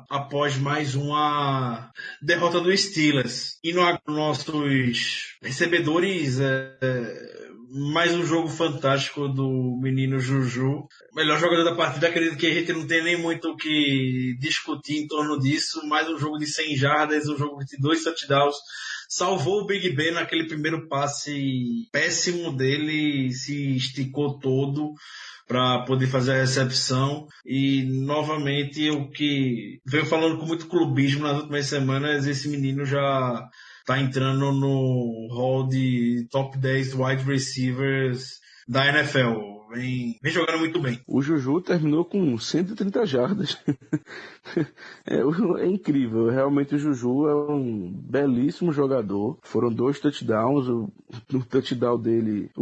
após mais uma derrota do Steelers. E nos nossos recebedores, mais um jogo fantástico do menino Juju. Melhor jogador da partida, acredito que a gente não tem nem muito o que discutir em torno disso. Mais um jogo de 100 jardas, um jogo de 2 touchdowns. Salvou o Big Ben naquele primeiro passe péssimo dele, se esticou todo para poder fazer a recepção. E novamente o que venho falando com muito clubismo nas últimas semanas, esse menino já está entrando no hall de top 10 wide receivers da NFL. Vem jogando muito bem. O Juju terminou com 130 jardas. É incrível. Realmente o Juju é um belíssimo jogador. Foram 2 touchdowns. O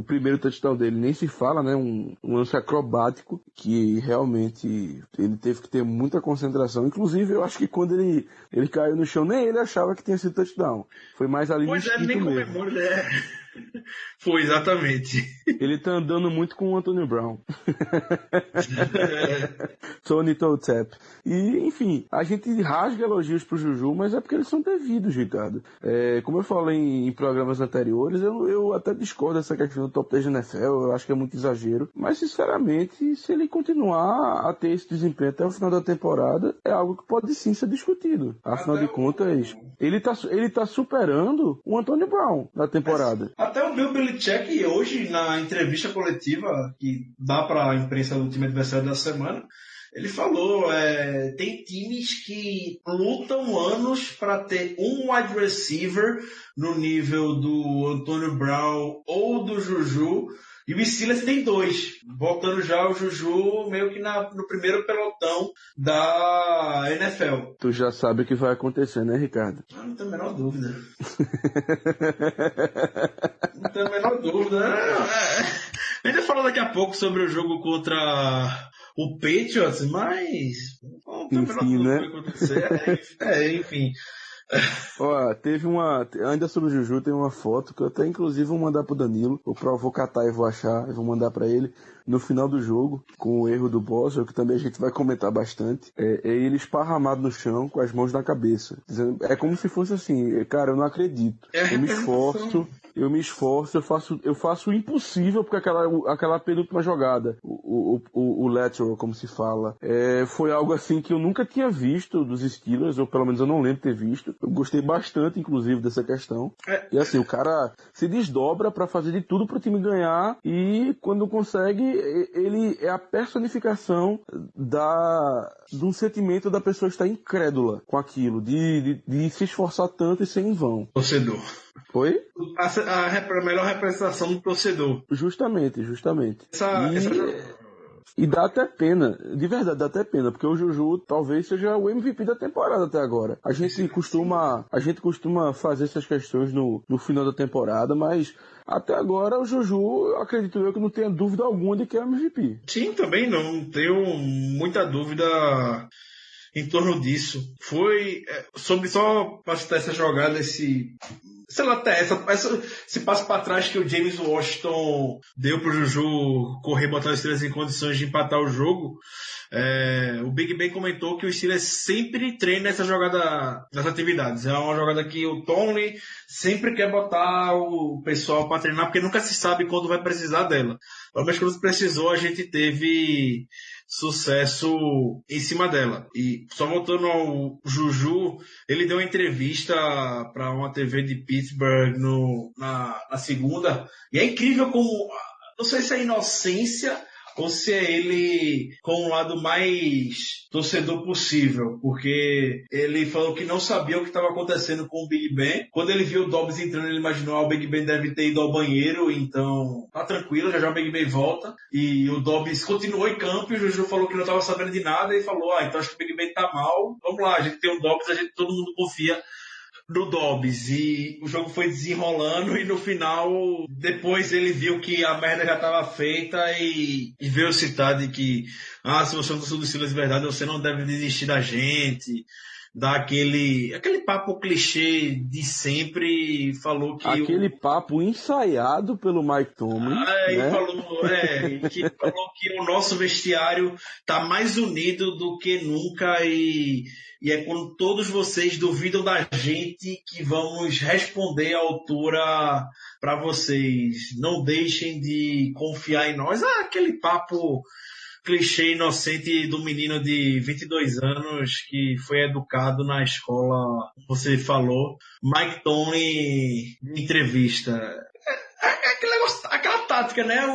primeiro touchdown dele nem se fala, né? Um lance acrobático que realmente ele teve que ter muita concentração. Inclusive, eu acho que quando ele caiu no chão, nem ele achava que tinha sido touchdown. Foi mais ali no instinto mesmo. Pois é, nem comemora, Foi, exatamente. Ele tá andando muito com o Antonio Brown. Tony Toe Tap. E, enfim, a gente rasga elogios pro Juju, mas é porque eles são devidos, Ricardo. Como eu falei em programas anteriores, eu até discordo dessa questão do top 10 da NFL, eu acho que é muito exagero. Mas, sinceramente, se ele continuar a ter esse desempenho até o final da temporada, é algo que pode sim ser discutido. Afinal de contas, ele tá superando o Antonio Brown na temporada. Até o Bill Belichick hoje, na entrevista coletiva que dá para a imprensa do time adversário da semana, ele falou, tem times que lutam anos para ter um wide receiver no nível do Antonio Brown ou do Juju, e o Steelers tem 2, botando já o Juju meio que no primeiro pelotão da NFL. Tu já sabe o que vai acontecer, né, Ricardo? Não tenho a menor dúvida. Não tenho a menor dúvida. A gente vai falar daqui a pouco sobre o jogo contra o Patriots, mas não tenho a menor dúvida do que vai acontecer. Enfim. Ó, ainda sobre o Juju, tem uma foto que eu até inclusive vou mandar pro Danilo, vou catar e vou achar, e vou mandar pra ele no final do jogo, com o erro do Boswell, que também a gente vai comentar bastante. É ele esparramado no chão com as mãos na cabeça, dizendo, é como se fosse assim, cara, eu não acredito, eu me esforço, eu faço o impossível, porque aquela penúltima jogada, o lateral, como se fala, foi algo assim que eu nunca tinha visto dos Steelers, ou pelo menos eu não lembro de ter visto. Eu gostei bastante, inclusive, dessa questão. E assim, o cara se desdobra pra fazer de tudo pro time ganhar, e quando consegue, ele é a personificação de um sentimento da pessoa estar incrédula com aquilo, de se esforçar tanto e ser em vão. Torcedor. Oi? A melhor representação do torcedor. Justamente. E dá até pena, de verdade, dá até pena, porque o Juju talvez seja o MVP da temporada até agora. A gente costuma fazer essas questões no final da temporada, mas até agora o Juju, acredito eu que não tenha dúvida alguma de que é MVP. Sim, também não tenho muita dúvida em torno disso. Foi sobre só para citar essa jogada, esse sei lá, até esse passo para trás que o James Washington deu pro Juju correr, botar os Steelers em condições de empatar o jogo. O Big Ben comentou que o Steelers sempre treina essa jogada nas atividades. É uma jogada que o Tomlin sempre quer botar o pessoal para treinar, porque nunca se sabe quando vai precisar dela. Mas quando precisou, a gente teve sucesso em cima dela. E só voltando ao Juju, ele deu uma entrevista para uma TV de Pittsburgh na segunda, e é incrível como, não sei se é inocência ou se é ele com o lado mais torcedor possível, porque ele falou que não sabia o que estava acontecendo com o Big Ben. Quando ele viu o Dobbs entrando, ele imaginou, o Big Ben deve ter ido ao banheiro, então tá tranquilo, já o Big Ben volta. E o Dobbs continuou em campo, e o Juju falou que não estava sabendo de nada, e falou, então acho que o Big Ben tá mal, vamos lá, a gente tem o Dobbs, todo mundo confia no Dobbs. E o jogo foi desenrolando, e no final, depois ele viu que a merda já estava feita e veio citar de que se você não do Steelers de verdade, você não deve desistir da gente, dar aquele papo clichê de sempre. Falou que aquele papo ensaiado pelo Mike Tomlin, né? falou que o nosso vestiário tá mais unido do que nunca, e é quando todos vocês duvidam da gente que vamos responder à altura para vocês. Não deixem de confiar em nós. Aquele papo clichê inocente do menino de 22 anos que foi educado na escola, você falou. Mike Tomlin, entrevista. Aquele negócio, aquela tática, né?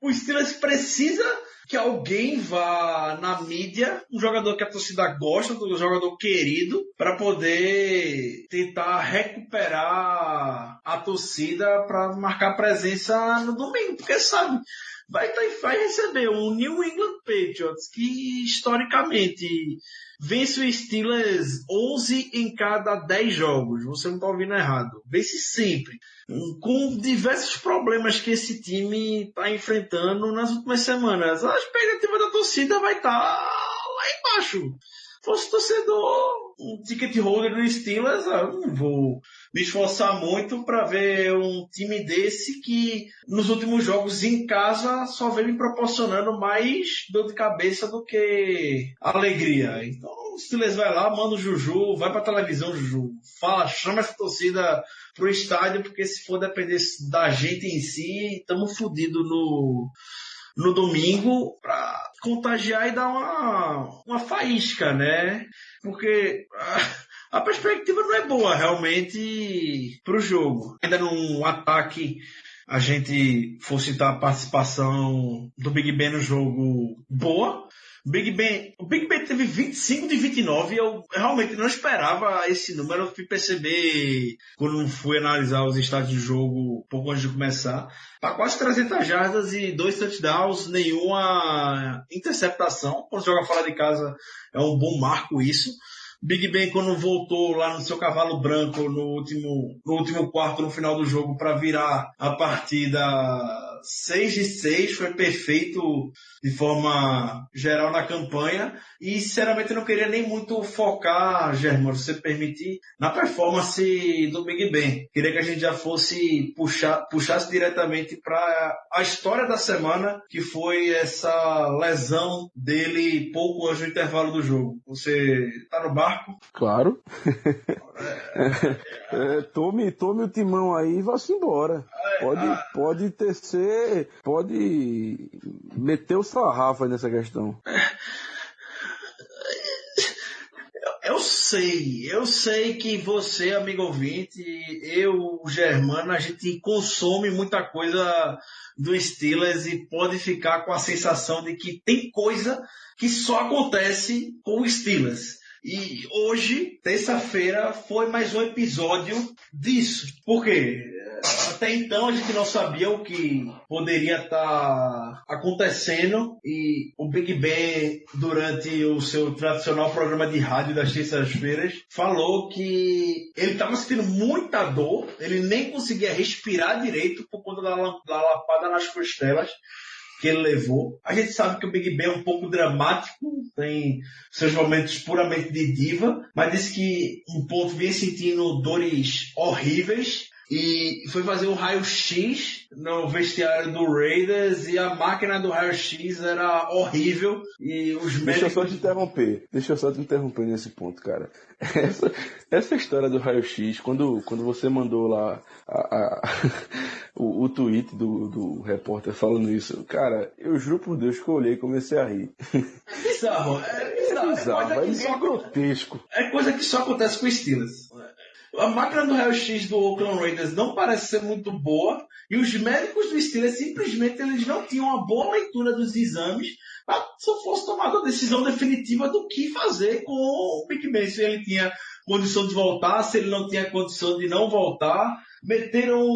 O Steelers precisa que alguém vá na mídia, um jogador que a torcida gosta, um jogador querido, para poder tentar recuperar a torcida para marcar presença no domingo, porque sabe, vai receber um New England Patriots que historicamente vence o Steelers 11 em cada 10 jogos. Você não está ouvindo errado. Vence sempre. Com diversos problemas que esse time está enfrentando nas últimas semanas. A expectativa da torcida vai estar lá embaixo. Se fosse torcedor, um ticket holder do Steelers, eu não vou me esforçar muito para ver um time desse que nos últimos jogos em casa só vem me proporcionando mais dor de cabeça do que alegria. Então o Steelers vai lá, manda o Juju, vai pra televisão, Juju, fala, chama essa torcida pro estádio, porque se for depender da gente em si, estamos fodidos no domingo para contagiar e dar uma faísca, né? Porque a perspectiva não é boa realmente pro jogo. Ainda num ataque, a gente for citar a participação do Big Ben no jogo boa. O Big Ben teve 25 de 29, eu realmente não esperava esse número. Eu fui perceber quando fui analisar os estádios do jogo pouco antes de começar. Tá quase 300 jardas e 2 touchdowns, nenhuma interceptação. Quando joga fora de casa é um bom marco isso. Big Ben, quando voltou lá no seu cavalo branco no último quarto, no final do jogo, para virar a partida 6-6, foi perfeito de forma geral na campanha. E, sinceramente, eu não queria nem muito focar, Germano, se você permitir, na performance do Big Ben. Queria que a gente já fosse puxasse diretamente para a história da semana, que foi essa lesão dele pouco antes do intervalo do jogo. Você tá no barco? Claro. Tome o timão aí e vá-se embora. Pode meter o sarrafo aí nessa questão. Eu sei que você, amigo ouvinte, eu, Germano, a gente consome muita coisa do Steelers e pode ficar com a sensação de que tem coisa que só acontece com o Steelers. E hoje, terça-feira, foi mais um episódio disso. Por quê? Até então a gente não sabia o que poderia estar acontecendo, e o Big Ben, durante o seu tradicional programa de rádio das terças-feiras, falou que ele estava sentindo muita dor, ele nem conseguia respirar direito por conta da lapada nas costelas que ele levou. A gente sabe que o Big Ben é um pouco dramático, tem seus momentos puramente de diva, mas disse que um ponto vem sentindo dores horríveis. e foi fazer um raio-x no vestiário do Raiders e a máquina do raio-x era horrível e os médicos... Deixa eu só te interromper nesse ponto, cara. Essa história do raio-x, quando você mandou lá o tweet do repórter falando isso, cara, eu juro por Deus que eu olhei e comecei a rir. É bizarro, é grotesco. É coisa que só acontece com o Steelers. A máquina do raio-x do Oakland Raiders não parece ser muito boa e os médicos do Steelers simplesmente eles não tinham uma boa leitura dos exames para se fosse tomada a decisão definitiva do que fazer com o Big Ben, se ele tinha condição de voltar, se ele não tinha condição de não voltar. Meteram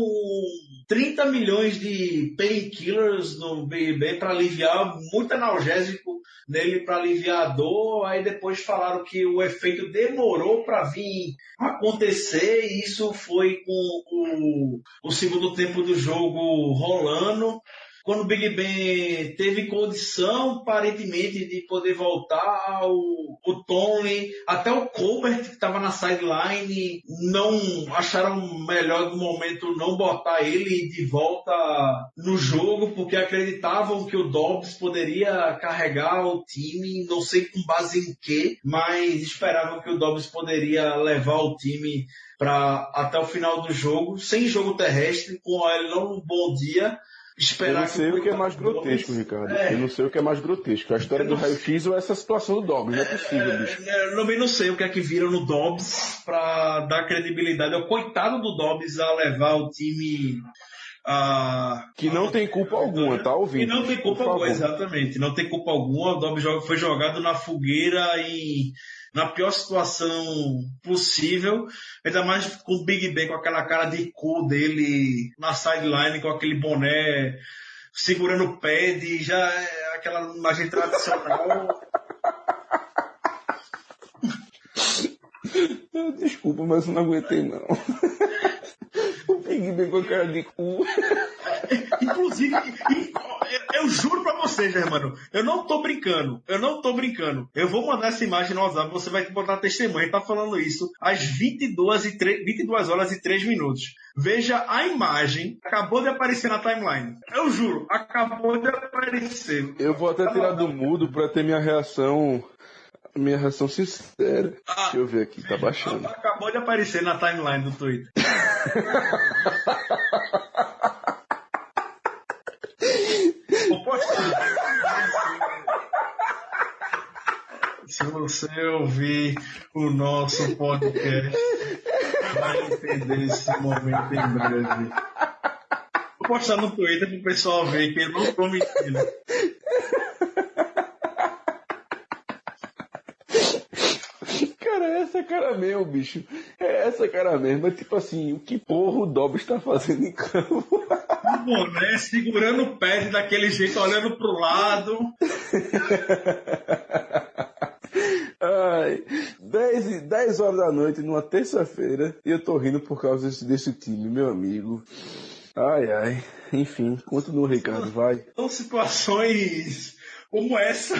30 milhões de painkillers no Big Ben para aliviar, muito analgésico nele para aliviar a dor. Aí depois falaram que o efeito demorou para vir acontecer e isso foi com o segundo tempo do jogo rolando. Quando o Big Ben teve condição, aparentemente, de poder voltar, o Tomlin, até o Colbert, que estava na sideline, não acharam melhor no momento não botar ele de volta no jogo, porque acreditavam que o Dobbs poderia carregar o time, não sei com base em quê, mas esperavam que o Dobbs poderia levar o time até o final do jogo, sem jogo terrestre, com ele não um bom dia. Eu não sei o que é mais grotesco, Ricardo. Eu não sei o que é mais grotesco. A história do raio-x ou essa situação do Dobbs. Não é possível, bicho. Eu também não sei o que é que viram no Dobbs para dar credibilidade. É o coitado do Dobbs a levar o time... que não tem culpa alguma, tá ouvindo? Que não tem culpa alguma, exatamente. Não tem culpa alguma. O Dobbs foi jogado na fogueira e... na pior situação possível, ainda mais com o Big Ben, com aquela cara de cu dele na sideline, com aquele boné, segurando o pad, já é aquela imagem tradicional. Desculpa, mas eu não aguentei, não. O Big Ben com a cara de cu. Inclusive, eu juro pra você, Germano, eu não tô brincando. Eu vou mandar essa imagem no WhatsApp, você vai botar testemunha. Ele tá falando isso às 22 horas e 3 minutos. Veja a imagem, acabou de aparecer na timeline. Eu juro, acabou de aparecer. Eu vou até tirar do mudo pra ter minha reação sincera. Deixa eu ver aqui, tá baixando. Acabou de aparecer na timeline do Twitter. Se você ouvir o nosso podcast, vai entender esse momento em breve. Vou postar no Twitter pro pessoal ver que eu não tô mentindo. Cara, essa cara mesmo, bicho. É essa cara mesmo. É tipo assim, o que porra o Dobbs tá fazendo em campo? O boné segurando o pé daquele jeito, olhando pro lado. Ai, 10 horas da noite numa terça-feira e eu tô rindo por causa desse time, meu amigo. Ai. Enfim, continua, Ricardo, vai. São situações como essa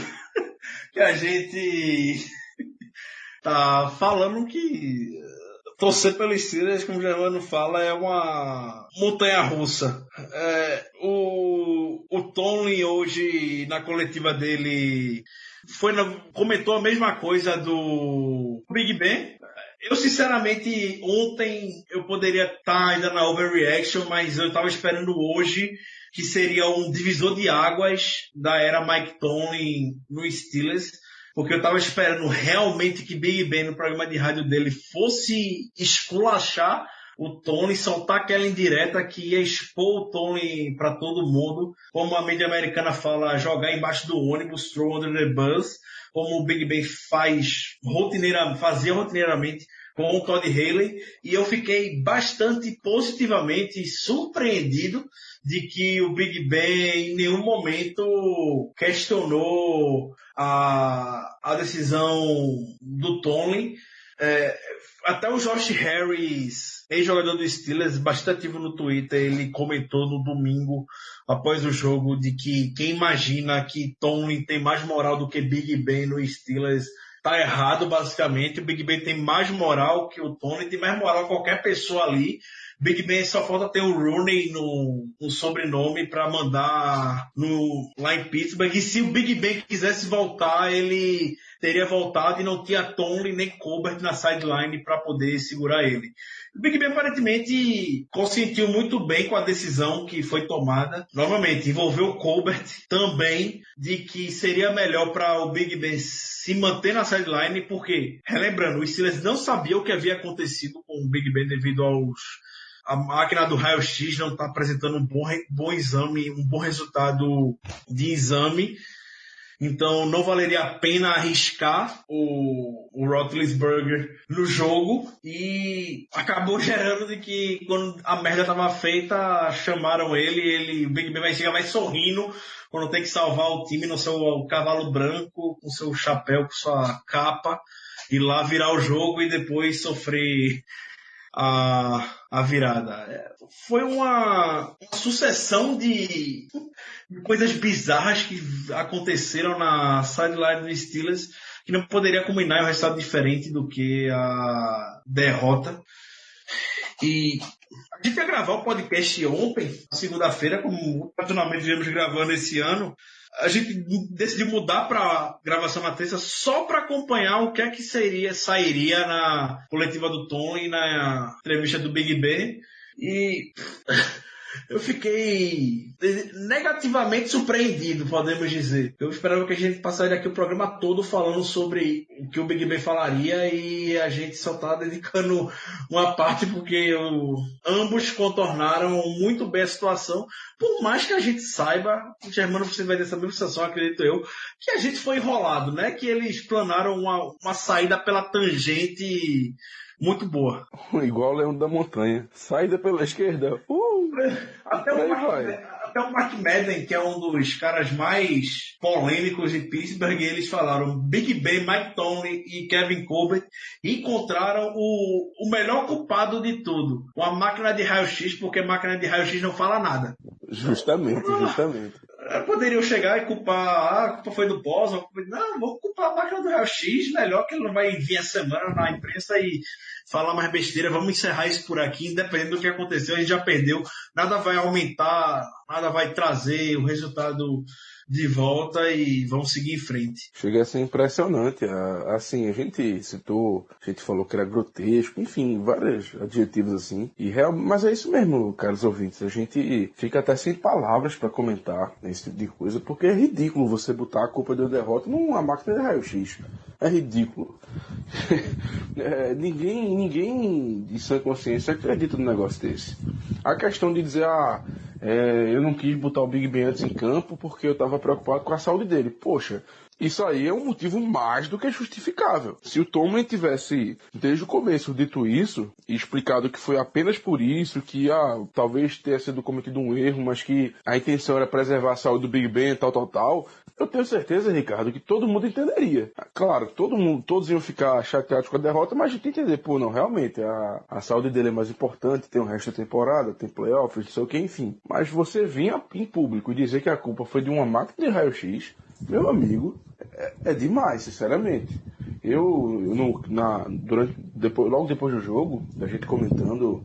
que a gente tá falando que torcer pelos Steelers, como o Germano fala, é uma montanha-russa. O Tomlin hoje, na coletiva dele, comentou a mesma coisa do Big Ben. Eu, sinceramente, ontem eu poderia estar ainda na overreaction, mas eu estava esperando hoje que seria um divisor de águas da era Mike Tomlin no Steelers, porque eu estava esperando realmente que Big Ben, no programa de rádio dele, fosse esculachar o Tomlin, soltar aquela indireta que ia expor o Tomlin para todo mundo, como a mídia americana fala, jogar embaixo do ônibus, throw under the bus, como o Big Ben fazia rotineiramente com o Todd Haley, e eu fiquei bastante positivamente surpreendido de que o Big Ben em nenhum momento questionou a decisão do Tomlin. Até o Josh Harris, ex-jogador do Steelers, bastante ativo no Twitter, ele comentou no domingo, após o jogo, de que quem imagina que Tomlin tem mais moral do que Big Ben no Steelers tá errado, basicamente. O Big Ben tem mais moral que o Tomlin, tem mais moral que qualquer pessoa ali. Big Ben só falta ter o Rooney no sobrenome para mandar lá em Pittsburgh. E se o Big Ben quisesse voltar, ele teria voltado e não tinha Tomlin nem Colbert na sideline para poder segurar ele. O Big Ben aparentemente consentiu muito bem com a decisão que foi tomada. Novamente, envolveu o Colbert também, de que seria melhor para o Big Ben se manter na sideline, porque, relembrando, os Steelers não sabiam o que havia acontecido com o Big Ben devido a máquina do raio-x não está apresentando um bom exame, um bom resultado de exame. Então não valeria a pena arriscar o Roethlisberger no jogo, e acabou gerando de que quando a merda estava feita, chamaram ele, o Big Ben vai chegar mais sorrindo quando tem que salvar o time no seu cavalo branco, com seu chapéu, com sua capa, e lá virar o jogo e depois sofrer a virada. Foi uma sucessão de coisas bizarras que aconteceram na sideline dos Steelers que não poderia combinar um resultado diferente do que a derrota. E a gente ia gravar o podcast ontem, segunda-feira, como tradicionalmente viemos gravando esse ano. A gente decidiu mudar para gravação na terça só para acompanhar o que é que sairia na coletiva do Tom e na entrevista do Big Ben. E eu fiquei negativamente surpreendido, podemos dizer. Eu esperava que a gente passaria aqui o programa todo falando sobre o que o Big Ben falaria, e a gente só está dedicando uma parte porque ambos contornaram muito bem a situação. Por mais que a gente saiba, o Germano, você vai dessa mesma situação, acredito eu, que a gente foi enrolado, né? Que eles planaram uma saída pela tangente muito boa. Igual o Leão da Montanha. Saída pela esquerda. Até o Mark Madden, que é um dos caras mais polêmicos de Pittsburgh, eles falaram: Big Ben, Mike Tomlin e Kevin Colbert encontraram o melhor culpado de tudo, uma máquina de raio-x, porque máquina de raio-x não fala nada. Justamente. Poderiam chegar e culpar, a culpa foi do Boss, não, vou culpar a máquina do raio-x, melhor que ele não vai vir a semana na imprensa e falar mais besteira, vamos encerrar isso por aqui, independente do que aconteceu, a gente já perdeu, nada vai aumentar, nada vai trazer o resultado de volta e vamos seguir em frente. Chega a ser impressionante. Assim, a gente falou que era grotesco, enfim, vários adjetivos assim. Mas é isso mesmo, caros ouvintes. A gente fica até sem palavras para comentar esse tipo de coisa, porque é ridículo você botar a culpa da derrota numa máquina de raio-x. É ridículo. Ninguém de sã consciência acredita num negócio desse. A questão de dizer, eu não quis botar o Big Ben antes em campo porque eu estava preocupado com a saúde dele. Poxa, isso aí é um motivo mais do que justificável. Se o Tomlin tivesse, desde o começo, dito isso e explicado que foi apenas por isso, que talvez tenha sido cometido um erro, mas que a intenção era preservar a saúde do Big Ben, tal, eu tenho certeza, Ricardo, que todo mundo entenderia. Claro, todos iam ficar chateados com a derrota, mas a gente entender, realmente, a saúde dele é mais importante, tem o resto da temporada, tem playoffs, não sei o que, enfim. Mas você vinha em público e dizer que a culpa foi de uma máquina de raio-x, meu amigo, é demais, sinceramente. Logo depois do jogo, da gente comentando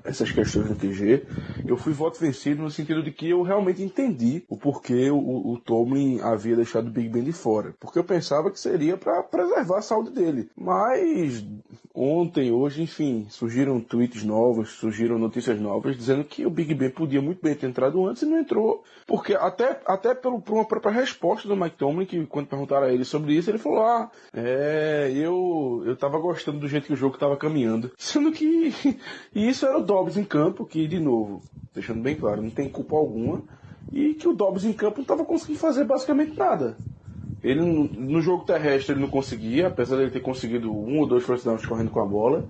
essas questões do QG, eu fui voto vencido no sentido de que eu realmente entendi o porquê o Tomlin havia deixado o Big Ben de fora. Porque eu pensava que seria para preservar a saúde dele. Mas ontem, hoje, enfim, surgiram tweets novos, surgiram notícias novas dizendo que o Big Ben podia muito bem ter entrado antes e não entrou. Porque até por uma própria resposta do Mike Tomlin, que quando perguntaram a ele sobre isso, ele falou, eu tava gostando do jeito que o jogo tava caminhando. Sendo que isso era o Dobbs em campo, que, de novo, deixando bem claro, não tem culpa alguma, e que o Dobbs em campo não estava conseguindo fazer basicamente nada. Ele, no jogo terrestre, ele não conseguia, apesar de ele ter conseguido 1 ou 2 first downs correndo com a bola,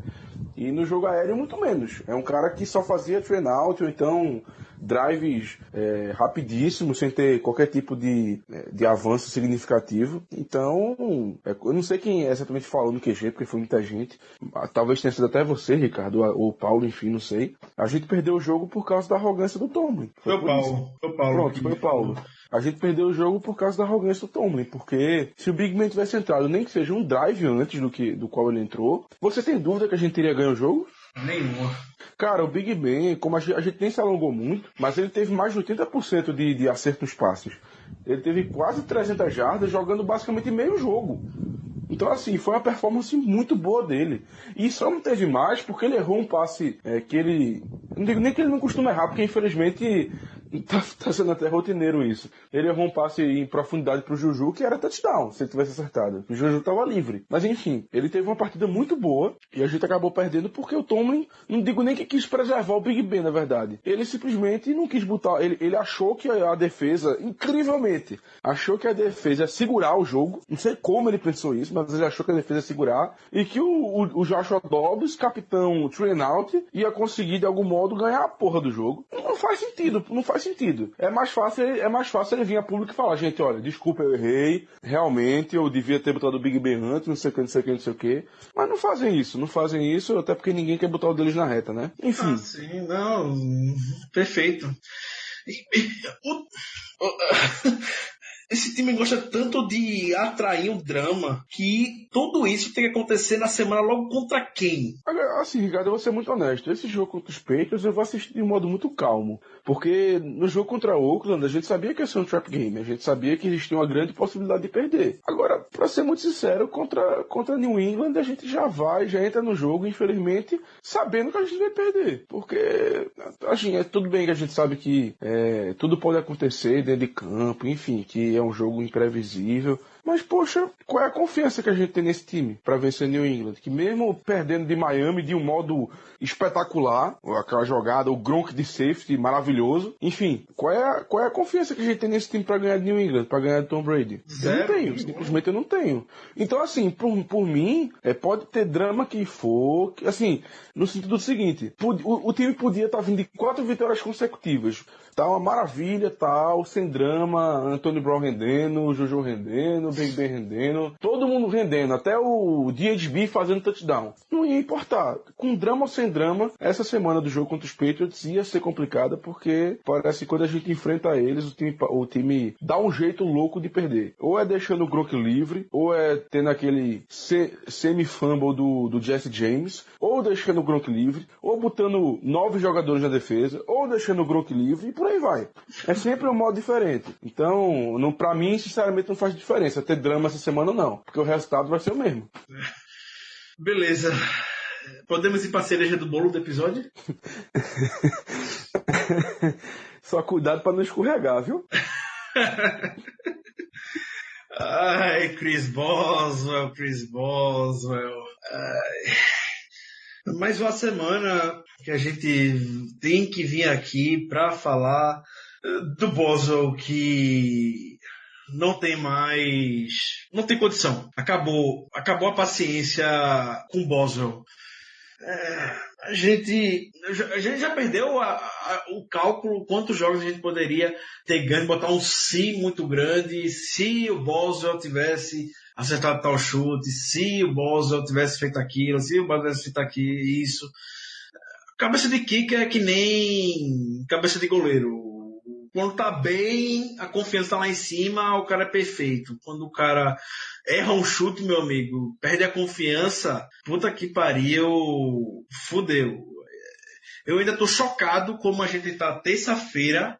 e no jogo aéreo muito menos. É um cara que só fazia train out, ou então drives rapidíssimos, sem ter qualquer tipo de avanço significativo. Então, eu não sei quem exatamente falou no QG, porque foi muita gente. Talvez tenha sido até você, Ricardo, ou o Paulo, enfim, não sei. A gente perdeu o jogo por causa da arrogância do Tomlin. Foi o Paulo. Pronto, foi o Paulo. A gente perdeu o jogo por causa da arrogância do Tomlin, porque se o Big Ben tivesse entrado, nem que seja um drive antes do qual ele entrou, você tem dúvida que a gente teria ganho o jogo? Nenhuma. Cara, o Big Ben, como a gente nem se alongou muito, mas ele teve mais de 80% de acerto nos passes. Ele teve quase 300 jardas jogando basicamente meio jogo. Então, assim, foi uma performance muito boa dele. E só não teve mais porque ele errou um passe que ele... Não digo nem que ele não costuma errar, porque infelizmente tá sendo até rotineiro isso. Ele errou um passe em profundidade pro Juju, que era touchdown, se ele tivesse acertado. O Juju tava livre. Mas enfim, ele teve uma partida muito boa e a gente acabou perdendo porque o Tomlin, não digo nem que quis preservar o Big Ben, na verdade. Ele simplesmente não quis botar... Ele achou que a defesa, incrivelmente, achou que a defesa ia segurar o jogo. Não sei como ele pensou isso, mas ele achou que a defesa ia segurar e que o Joshua Dobbs, capitão three and out, ia conseguir de algum modo ganhar a porra do jogo. Não faz sentido. É mais fácil ele vir a público e falar, gente, olha, desculpa, eu errei, realmente eu devia ter botado o Big Ben antes, não sei o que. Mas não fazem isso, até porque ninguém quer botar o deles na reta, né? Enfim. Ah, sim, não, perfeito. Esse time gosta tanto de atrair o drama que tudo isso tem que acontecer na semana logo contra quem? Agora, assim, Ricardo, eu vou ser muito honesto. Esse jogo contra os Patriots eu vou assistir de um modo muito calmo. Porque no jogo contra o Oakland a gente sabia que ia ser um trap game. A gente sabia que existia uma grande possibilidade de perder. Agora, pra ser muito sincero, contra New England a gente já entra no jogo, infelizmente, sabendo que a gente vai perder. Porque, assim, é tudo bem que a gente sabe que tudo pode acontecer dentro de campo, enfim, que é um jogo imprevisível. Mas, poxa, qual é a confiança que a gente tem nesse time pra vencer New England? Que mesmo perdendo de Miami de um modo espetacular, aquela jogada, o Gronk de safety maravilhoso, enfim, qual é a confiança que a gente tem nesse time pra ganhar de New England, pra ganhar de Tom Brady? Eu não tenho, simplesmente eu não tenho. Então, assim, por mim, pode ter drama que for, assim, no sentido do seguinte, o time podia estar vindo de 4 vitórias consecutivas. Tá uma maravilha, tal, sem drama, Antonio Brown rendendo, Juju rendendo, Big Ben rendendo, todo mundo rendendo, até o DHB fazendo touchdown. Não ia importar. Com drama ou sem drama, essa semana do jogo contra os Patriots ia ser complicada, porque parece que quando a gente enfrenta eles, o time dá um jeito louco de perder. Ou é deixando o Gronk livre, ou é tendo aquele semi-fumble do Jesse James, ou deixando o Gronk livre, ou botando 9 jogadores na defesa, ou deixando o Gronk livre, e por aí vai. É sempre um modo diferente. Então, pra mim, sinceramente, não faz diferença ter drama essa semana ou não, porque o resultado vai ser o mesmo. Beleza. Podemos ir pra cereja do bolo do episódio? Só cuidado pra não escorregar, viu? Ai, Chris Boswell. Ai. Mais uma semana que a gente tem que vir aqui pra falar do Boswell, que não tem condição. Acabou a paciência com o Boswell. A gente já perdeu o cálculo quantos jogos a gente poderia ter ganho, botar um se muito grande, se o Boswell tivesse acertado tal chute, se o Boswell tivesse feito aquilo, se o Boswell tivesse feito isso. Cabeça de kicker é que nem cabeça de goleiro. Quando tá bem, a confiança tá lá em cima, o cara é perfeito. Quando o cara erra um chute, meu amigo, perde a confiança, puta que pariu, fudeu. Eu ainda tô chocado como a gente tá terça-feira,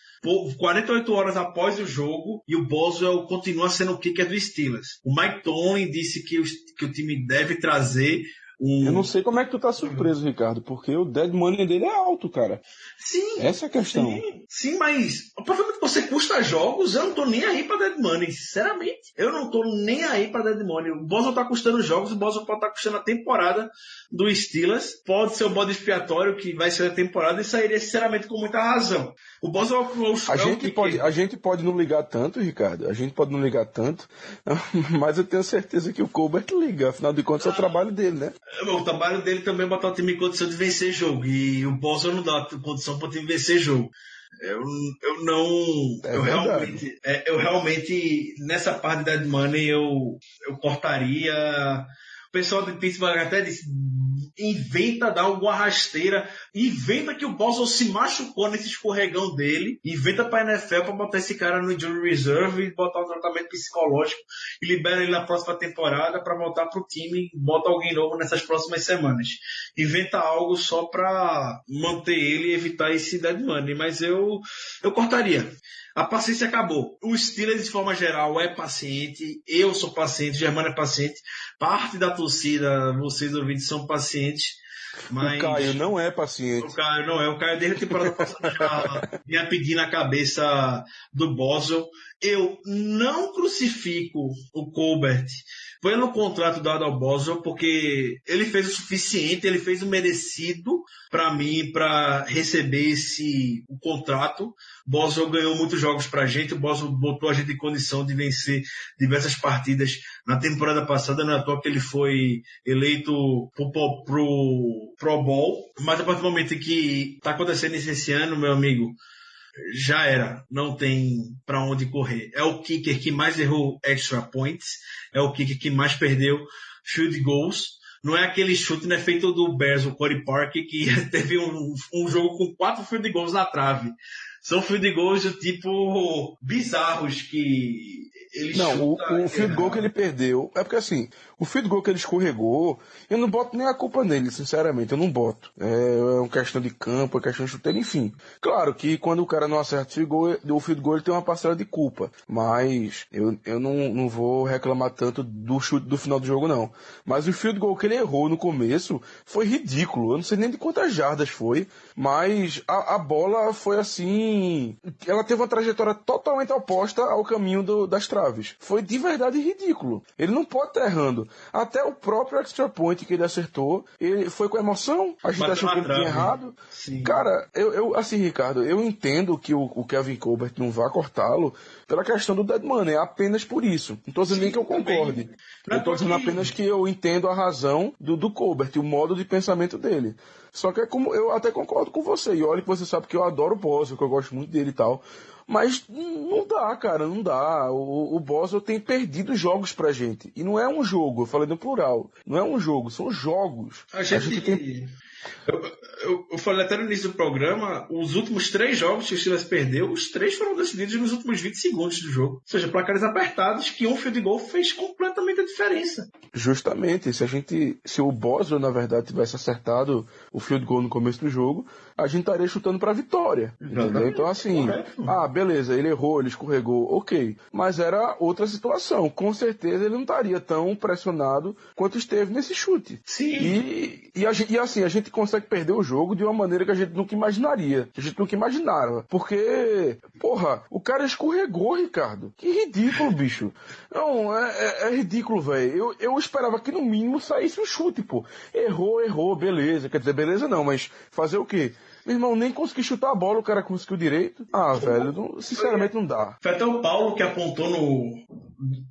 48 horas após o jogo, e o Boswell continua sendo o kicker do Steelers. O Mike Tomlin disse que o time deve trazer Eu não sei como é que tu tá surpreso, Ricardo, porque o dead money dele é alto, cara. Sim. Essa é a questão. Sim, mas provavelmente você custa jogos, eu não tô nem aí pra dead money, sinceramente. Eu não tô nem aí pra dead money. O Boswell tá custando jogos, o Boswell pode estar custando a temporada do Steelers. Pode ser o bode expiatório que vai ser a temporada e sairia, sinceramente, com muita razão. O Boswell a gente pode não ligar tanto, Ricardo, mas eu tenho certeza que o Colbert liga, afinal de contas é o trabalho dele, né? O trabalho dele também é botar o time em condição de vencer jogo. E o Boswell não dá condição para o time vencer jogo. Eu realmente, nessa parte de dead money, eu cortaria. O pessoal de Pittsburgh até disse, inventa dar alguma rasteira, inventa que o Boswell se machucou nesse escorregão dele, inventa pra NFL pra botar esse cara no injury reserve e botar um tratamento psicológico e libera ele na próxima temporada pra voltar pro time e bota alguém novo nessas próximas semanas. inventa algo só para manter ele e evitar esse dead money. Mas eu cortaria. A paciência acabou. O Steelers, de forma geral, é paciente. Eu sou paciente, o Germano é paciente. Parte da torcida, vocês ouvintes, são pacientes. Mas... O Caio não é paciente. O Caio não é. O Caio, desde a temporada passada, já vinha pedindo a cabeça do Boswell. Eu não crucifico o Colbert pelo contrato dado ao Boswell, porque ele fez o suficiente, ele fez o merecido para mim, para receber o contrato. Boswell ganhou muitos jogos pra gente, o Boswell botou a gente em condição de vencer diversas partidas na temporada passada, não é à toa que ele foi eleito pro Pro Bowl, mas a partir do momento que tá acontecendo isso esse ano, meu amigo, já era, não tem para onde correr. É o kicker que mais errou extra points, é o kicker que mais perdeu field goals. Não é aquele chute, né, feito do Bears, o Corey Parker, que teve um jogo com 4 field goals na trave. São field goals do tipo bizarros que ele chuta. O field goal que ele perdeu, é porque assim, o field goal que ele escorregou, eu não boto nem a culpa nele, sinceramente, eu não boto. É uma questão de campo, é questão de chuteiro, enfim. Claro que quando o cara não acerta o field goal ele tem uma parcela de culpa, mas eu não vou reclamar tanto do chute do final do jogo, não. Mas o field goal que ele errou no começo foi ridículo, eu não sei nem de quantas jardas foi, mas a bola foi assim, ela teve uma trajetória totalmente oposta ao caminho das traves. Foi de verdade ridículo. Ele não pode estar errando. Até o próprio extra point que ele acertou, ele foi com emoção. A gente achou que ele tinha errado. Sim. Cara, assim, Ricardo, eu entendo que o Kevin Colbert não vá cortá-lo pela questão do dead money, é apenas por isso. Não estou dizendo nem que eu concorde. Eu estou dizendo apenas que eu entendo a razão do Colbert, o modo de pensamento dele. Só que é como eu até concordo com você. E olha que você sabe que eu adoro o Boswell, que eu gosto muito dele e tal. Mas não dá, cara, não dá. O Boswell tem perdido jogos pra gente. E não é um jogo, eu falei no plural. Não é um jogo, são jogos. A gente tem... Eu falei até no início do programa, os últimos 3 jogos que o Steelers perdeu, os 3 foram decididos nos últimos 20 segundos do jogo. Ou seja, placares apertados que um field goal fez completamente a diferença. Justamente, se o Boswell, na verdade, tivesse acertado o field goal no começo do jogo, a gente estaria chutando pra vitória. Entendeu? Então, assim, beleza, ele errou, ele escorregou, ok. Mas era outra situação. Com certeza ele não estaria tão pressionado quanto esteve nesse chute. Sim. E assim, a gente consegue perder o jogo de uma maneira que a gente nunca imaginaria. Que a gente nunca imaginava. Porque, porra, o cara escorregou, Ricardo. Que ridículo, bicho. Não, é ridículo, velho. Eu esperava que no mínimo saísse um chute, pô. Errou, beleza. Quer dizer, beleza não, mas fazer o quê? Meu irmão, nem consegui chutar a bola, o cara conseguiu direito. Velho, sinceramente não dá. Foi até o Paulo que apontou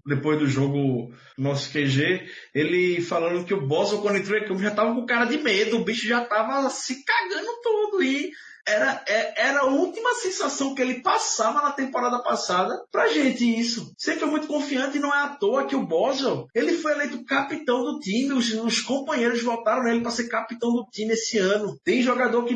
depois do jogo, nosso QG, ele falando que o Boswell, quando entrou em campo, já tava com cara de medo, o bicho já tava se cagando todo e era a última sensação que ele passava na temporada passada pra gente isso. Sempre foi muito confiante e não é à toa que o Boswell, ele foi eleito capitão do time, os companheiros votaram nele para ser capitão do time esse ano. Tem jogador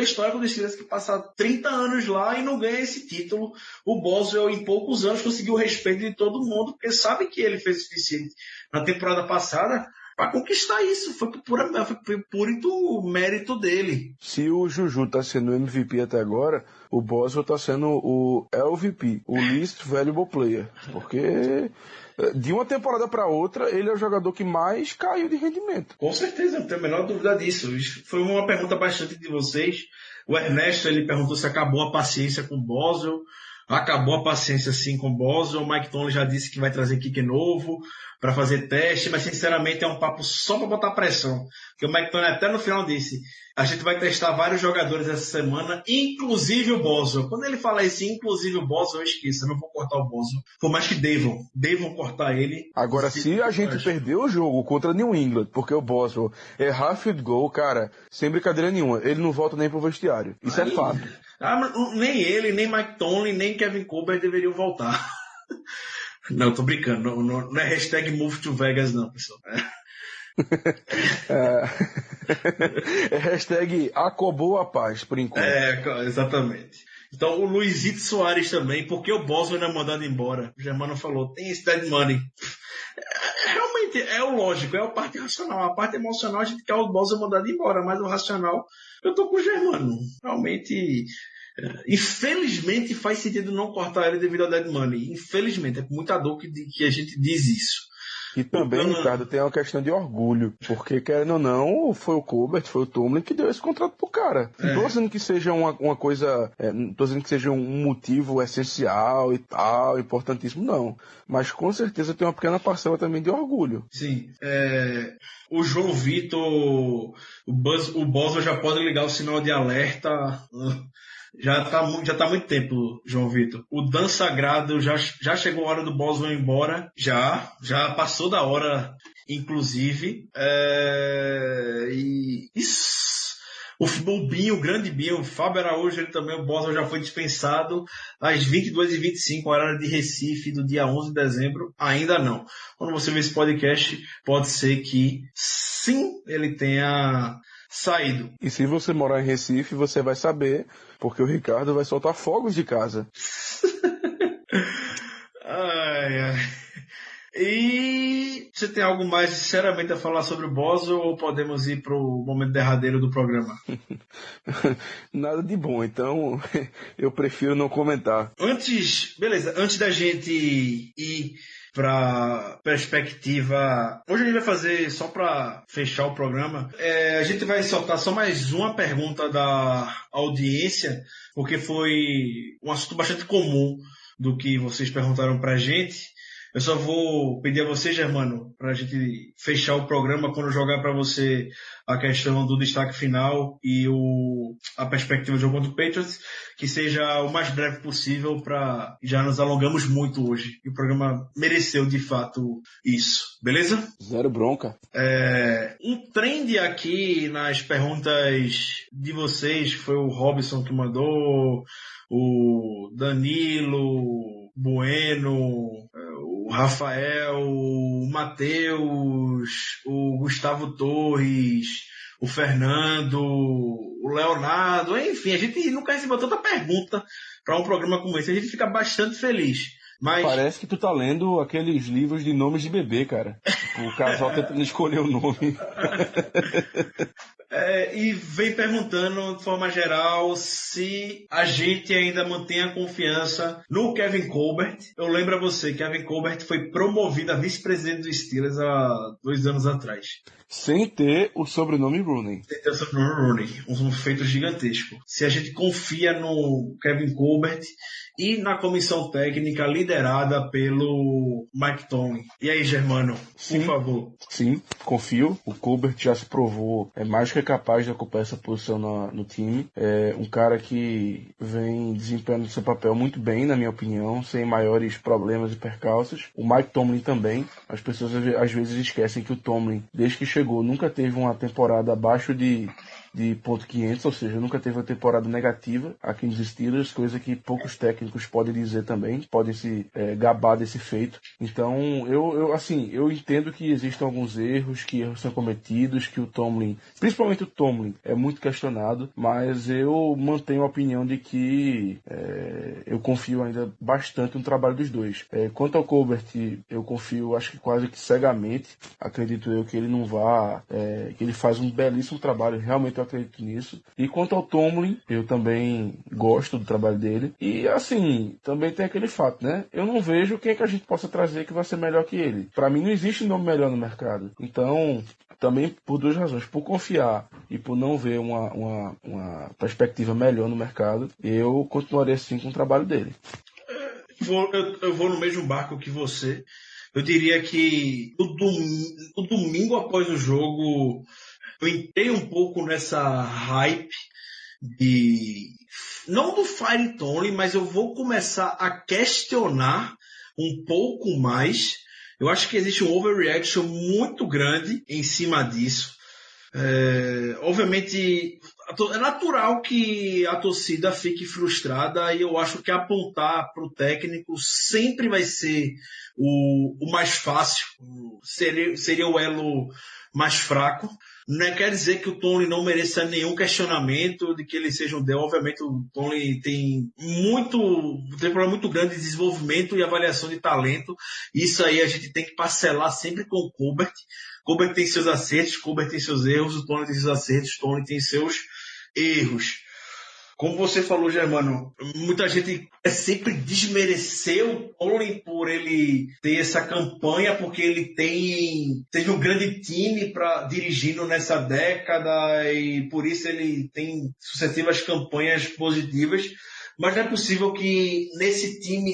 histórico dos Steelers que passa 30 anos lá e não ganha esse título. O Boswell, em poucos anos, conseguiu o respeito de todo mundo, porque sabe que ele fez o suficiente na temporada passada para conquistar isso. Foi puro mérito dele. Se o Juju tá sendo o MVP até agora, o Boswell tá sendo o LVP, o Least Valuable Player. Porque de uma temporada para outra, ele é o jogador que mais caiu de rendimento. Com certeza, não tenho a menor dúvida disso. Foi uma pergunta bastante de vocês. O Ernesto, ele perguntou se acabou a paciência com o Boswell. Acabou a paciência sim com o Boswell. O Mike Tomlin já disse que vai trazer kicker novo para fazer teste, mas sinceramente é um papo só para botar pressão. Porque o Mike Tomlin até no final disse, a gente vai testar vários jogadores essa semana, inclusive o Boswell. Quando ele fala isso, inclusive o Boswell, eu esqueço, eu não vou cortar o Boswell. Por mais que devam cortar ele. Agora, se a gente perder o jogo contra New England, porque o Boswell errar field goal, cara, sem brincadeira nenhuma, ele não volta nem pro vestiário. Isso é fato. Nem ele, nem Mike Tomlin, nem Kevin Colbert deveriam voltar. Não, tô brincando. Não é hashtag Move to Vegas, não, pessoal. É hashtag acabou a paz, por enquanto. Exatamente. Então, o Luizito Soares também, porque o Boswell não é mandado embora. O Germano falou, tem esse dead money. Realmente, realmente é o lógico, é a parte racional. A parte emocional a gente quer o Boswell mandado embora, mas o racional, eu tô com o Germano. Realmente, infelizmente faz sentido não cortar ele devido ao dead money. Infelizmente, é com muita dor que a gente diz isso. E também, Ricardo, tem uma questão de orgulho, porque, querendo ou não, foi o Colbert, foi o Tomlin que deu esse contrato pro cara. Não tô dizendo que seja uma coisa, não tô dizendo que seja um motivo essencial e tal, importantíssimo, não. Mas com certeza tem uma pequena parcela também de orgulho. Sim. O João Vitor, o Boswell já pode ligar o sinal de alerta. Já tá há muito tempo, João Vitor. O Dan Sagrado já chegou a hora do Boswell ir embora. Já passou da hora, inclusive. O Binho, o grande Binho, o Fábio Araújo, ele também, o Boswell já foi dispensado às 22h25, horário de Recife, do dia 11 de dezembro. Ainda não. Quando você vê esse podcast, pode ser que sim, ele tenha saído. E se você morar em Recife, você vai saber, porque o Ricardo vai soltar fogos de casa. Ai. E você tem algo mais sinceramente a falar sobre o Boswell ou podemos ir para o momento derradeiro do programa? Nada de bom, então eu prefiro não comentar. Antes da gente ir para perspectiva. Hoje a gente vai fazer, só para fechar o programa, a gente vai soltar só mais uma pergunta da audiência, porque foi um assunto bastante comum do que vocês perguntaram para a gente. Eu só vou pedir a você, Germano, para a gente fechar o programa quando eu jogar para você a questão do destaque final e a perspectiva do jogo contra o Patriots, que seja o mais breve possível, para já nos alongamos muito hoje. E o programa mereceu, de fato, isso. Beleza? Zero bronca. Um trend aqui nas perguntas de vocês, foi o Robson que mandou, o Danilo, Bueno, o Rafael, o Matheus, o Gustavo Torres, o Fernando, o Leonardo, enfim, a gente nunca recebeu tanta pergunta para um programa como esse, a gente fica bastante feliz. Mas... Parece que tu tá lendo aqueles livros de nomes de bebê, cara. O casal tentando escolher o nome. E vem perguntando, de forma geral, se a gente ainda mantém a confiança no Kevin Colbert. Eu lembro a você, Kevin Colbert foi promovido a vice-presidente dos Steelers há 2 anos atrás. Sem ter o sobrenome Rooney. Sem ter o sobrenome Rooney. Um feito gigantesco. Se a gente confia no Kevin Colbert e na comissão técnica liderada pelo Mike Tomlin. E aí, Germano, por favor. Sim, confio. O Colbert já se provou mais que capaz de ocupar essa posição no time. É um cara que vem desempenhando seu papel muito bem, na minha opinião, sem maiores problemas e percalços. O Mike Tomlin também. As pessoas às vezes esquecem que o Tomlin, desde que chegou, nunca teve uma temporada abaixo de ponto 500, ou seja, nunca teve uma temporada negativa aqui nos Steelers, coisa que poucos técnicos podem dizer também, podem se gabar desse feito. Então, eu entendo que existem alguns erros, que erros são cometidos, que o Tomlin, principalmente o Tomlin, é muito questionado, mas eu mantenho a opinião de que eu confio ainda bastante no trabalho dos dois. Quanto ao Colbert, eu confio, acho que quase que cegamente, acredito eu que ele não vá, que ele faz um belíssimo trabalho, realmente eu acredito nisso. E quanto ao Tomlin, eu também gosto do trabalho dele. E assim, também tem aquele fato, né? Eu não vejo quem é que a gente possa trazer que vai ser melhor que ele. Para mim não existe nome melhor no mercado. Então, também por 2 razões. Por confiar e por não ver uma perspectiva melhor no mercado, eu continuarei assim com o trabalho dele. Eu vou no mesmo barco que você. Eu diria que o domingo após o jogo, eu entrei um pouco nessa hype não do Fire Tomlin, mas eu vou começar a questionar um pouco mais. Eu acho que existe um overreaction muito grande em cima disso. Obviamente, é natural que a torcida fique frustrada e eu acho que apontar para o técnico sempre vai ser o mais fácil, seria o elo mais fraco. Não quer dizer que o Tony não mereça nenhum questionamento de que ele seja um Dell. Obviamente o Tony tem um problema muito grande de desenvolvimento e avaliação de talento. Isso aí a gente tem que parcelar sempre com o Colbert. Colbert tem seus acertos, Colbert tem seus erros, o Tony tem seus acertos, o Tony tem seus erros. Como você falou, Germano, muita gente sempre desmereceu o Tony por ele ter essa campanha, porque ele teve um grande time dirigindo nessa década e por isso ele tem sucessivas campanhas positivas. Mas não é possível que nesse time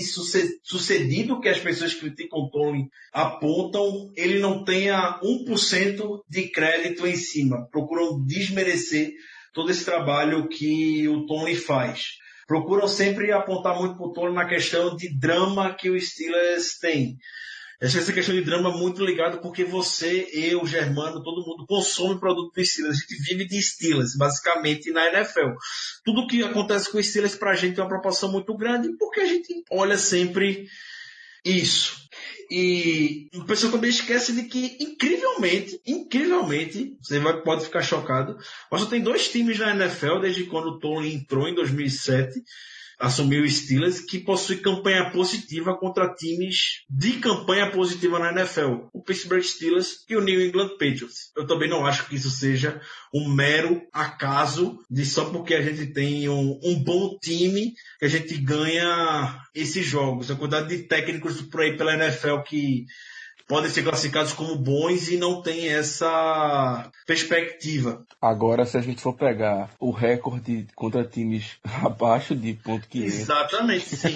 sucedido que as pessoas criticam o Tony apontam, ele não tenha 1% de crédito em cima. Procuram desmerecer todo esse trabalho que o Tony faz. Procuram sempre apontar muito para o Tony na questão de drama que o Steelers tem. Essa questão de drama é muito ligada porque você, eu, Germano, todo mundo consome produto do Steelers. A gente vive de Steelers, basicamente, na NFL. Tudo que acontece com o Steelers pra gente é uma proporção muito grande porque a gente olha sempre isso. E o pessoal também esquece de que, incrivelmente, você pode ficar chocado, mas só tem 2 times na NFL desde quando o Tony entrou em 2007, assumiu o Steelers, que possui campanha positiva contra times de campanha positiva na NFL. O Pittsburgh Steelers e o New England Patriots. Eu também não acho que isso seja um mero acaso de só porque a gente tem um bom time que a gente ganha esses jogos. A quantidade de técnicos por aí pela NFL que podem ser classificados como bons e não tem essa perspectiva. Agora, se a gente for pegar o recorde contra times abaixo de .500... Exatamente, sim.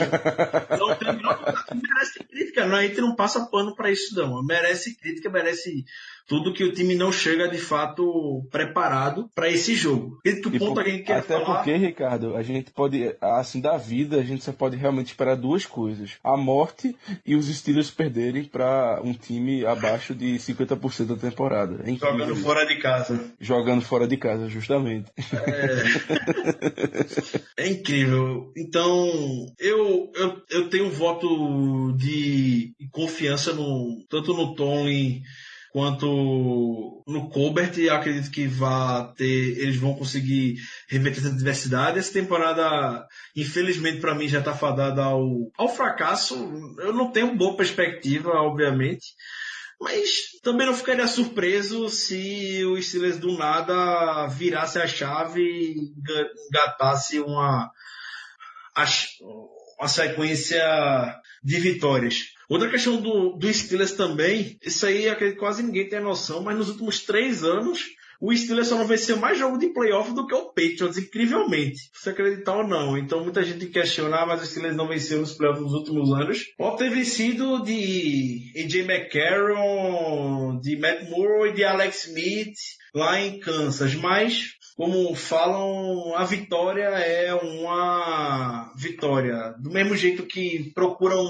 Não merece crítica, a gente não passa pano para isso não. Merece crítica, merece tudo que o time não chega de fato preparado para esse jogo. Até porque, Ricardo, a gente pode, assim, da vida, a gente só pode realmente esperar 2 coisas. A morte e os Steelers perderem para um time abaixo de 50% da temporada. É jogando fora de casa. Jogando fora de casa, justamente. É incrível. Então, eu tenho um voto de confiança tanto no Tony quanto no Colbert. Acredito que eles vão conseguir reverter essa diversidade. Essa temporada, infelizmente, para mim, já está fadada ao fracasso. Eu não tenho boa perspectiva, obviamente. Mas também não ficaria surpreso se o Steelers do nada virasse a chave e engatasse uma sequência de vitórias. Outra questão do Steelers também, isso aí acredito que quase ninguém tem noção, mas nos últimos 3 anos o Steelers só não venceu mais jogo de playoff do que o Patriots, incrivelmente. Se acreditar ou não. Então muita gente questiona, mas o Steelers não venceu nos playoffs nos últimos anos. Pode ter vencido de AJ McCarron, de Matt Moore e de Alex Smith lá em Kansas. Mas, como falam, a vitória é uma vitória. Do mesmo jeito que procuram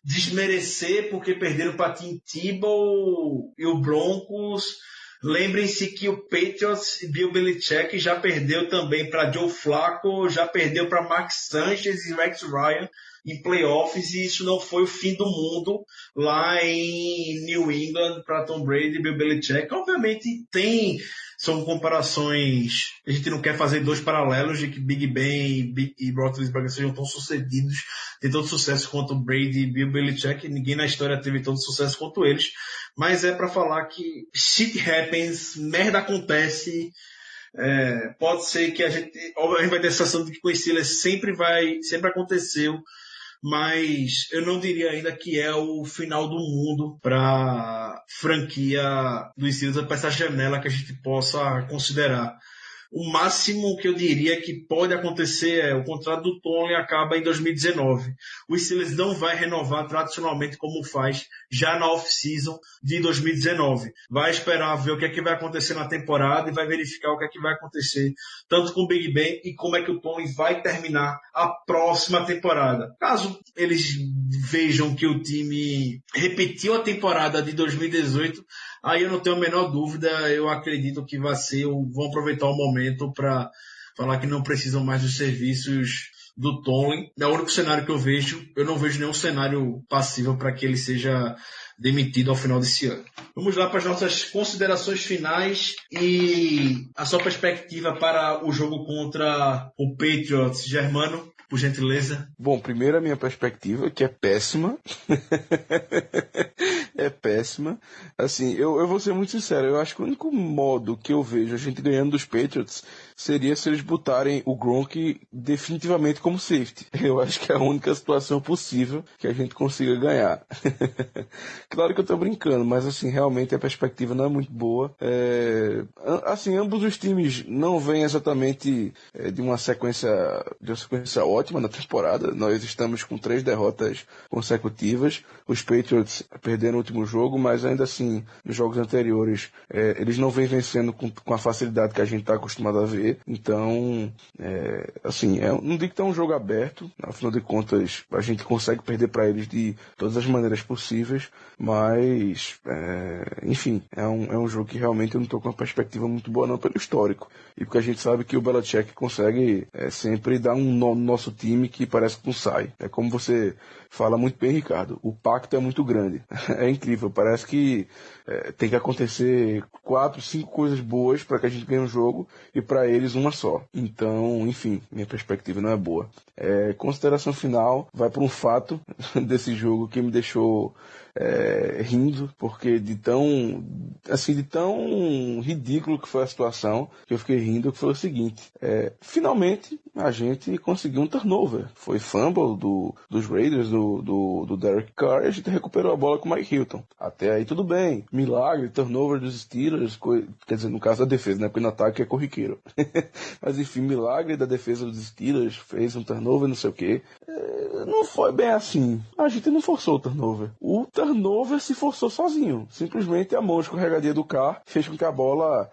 desmerecer porque perderam para Tim Tebow e o Broncos. Lembrem-se que o Patriots e Bill Belichick já perdeu também para Joe Flacco, já perdeu para Mark Sanchez e Rex Ryan em playoffs, e isso não foi o fim do mundo lá em New England para Tom Brady e Bill Belichick. Obviamente são comparações, a gente não quer fazer 2 paralelos de que Big Ben e Roethlisberger sejam tão sucedidos, tem tanto sucesso quanto Brady e Bill Belichick. Ninguém na história teve tanto sucesso quanto eles, mas é para falar que shit happens, merda acontece. Pode ser que a gente vai ter a sensação de que com o Steelers sempre aconteceu, mas eu não diria ainda que é o final do mundo para franquia do Steelers, para essa janela que a gente possa considerar. O máximo que eu diria que pode acontecer é o contrato do Tony acaba em 2019. O Steelers não vai renovar tradicionalmente como faz já na off-season de 2019. Vai esperar ver o que é que vai acontecer na temporada e vai verificar o que é que vai acontecer tanto com o Big Ben e como é que o Tony vai terminar a próxima temporada. Caso eles vejam que o time repetiu a temporada de 2018, aí eu não tenho a menor dúvida, eu acredito que vão aproveitar o momento para falar que não precisam mais dos serviços do Tomlin. É o único cenário que eu vejo. Eu não vejo nenhum cenário passível para que ele seja demitido ao final desse ano. Vamos lá para as nossas considerações finais e a sua perspectiva para o jogo contra o Patriots. Germano, por gentileza. Bom, primeiro a minha perspectiva, que é péssima. É péssima. Assim, eu vou ser muito sincero, eu acho que o único modo que eu vejo a gente ganhando dos Patriots seria se eles botarem o Gronk definitivamente como safety. Eu acho que é a única situação possível que a gente consiga ganhar. Claro que eu tô brincando, mas assim, realmente a perspectiva não é muito boa. Assim, ambos os times não vêm exatamente de uma sequência ótima na temporada. Nós estamos com 3 derrotas consecutivas. Os Patriots perderam o último jogo, mas ainda assim, nos jogos anteriores, eles não vêm vencendo com a facilidade que a gente está acostumado a ver. Então, assim, não digo que é um jogo aberto, afinal de contas, a gente consegue perder para eles de todas as maneiras possíveis, mas, enfim, é um jogo que realmente eu não estou com uma perspectiva muito boa não pelo histórico, e porque a gente sabe que o Belichick consegue sempre dar um nó no nosso time que parece que não sai. É como você fala muito bem, Ricardo, o pacto é muito grande. É incrível, parece que tem que acontecer 4, 5 coisas boas para que a gente ganhe um jogo e para eles uma só. Então, enfim, minha perspectiva não é boa. Consideração final vai para um fato desse jogo que me deixou rindo, porque de tão ridículo que foi a situação, que eu fiquei rindo, que foi o seguinte: finalmente a gente conseguiu um turnover. Foi fumble dos Raiders, do Derek Carr, e a gente recuperou a bola com o Mike Hilton. Até aí tudo bem. Milagre, turnover dos Steelers, quer dizer, no caso da defesa, né? Porque no ataque é corriqueiro. Mas enfim, milagre da defesa dos Steelers, fez um turnover, não sei o quê. Não foi bem assim. A gente não forçou o turnover. O turnover se forçou sozinho. Simplesmente a mão escorregadia do Carr fez com que a bola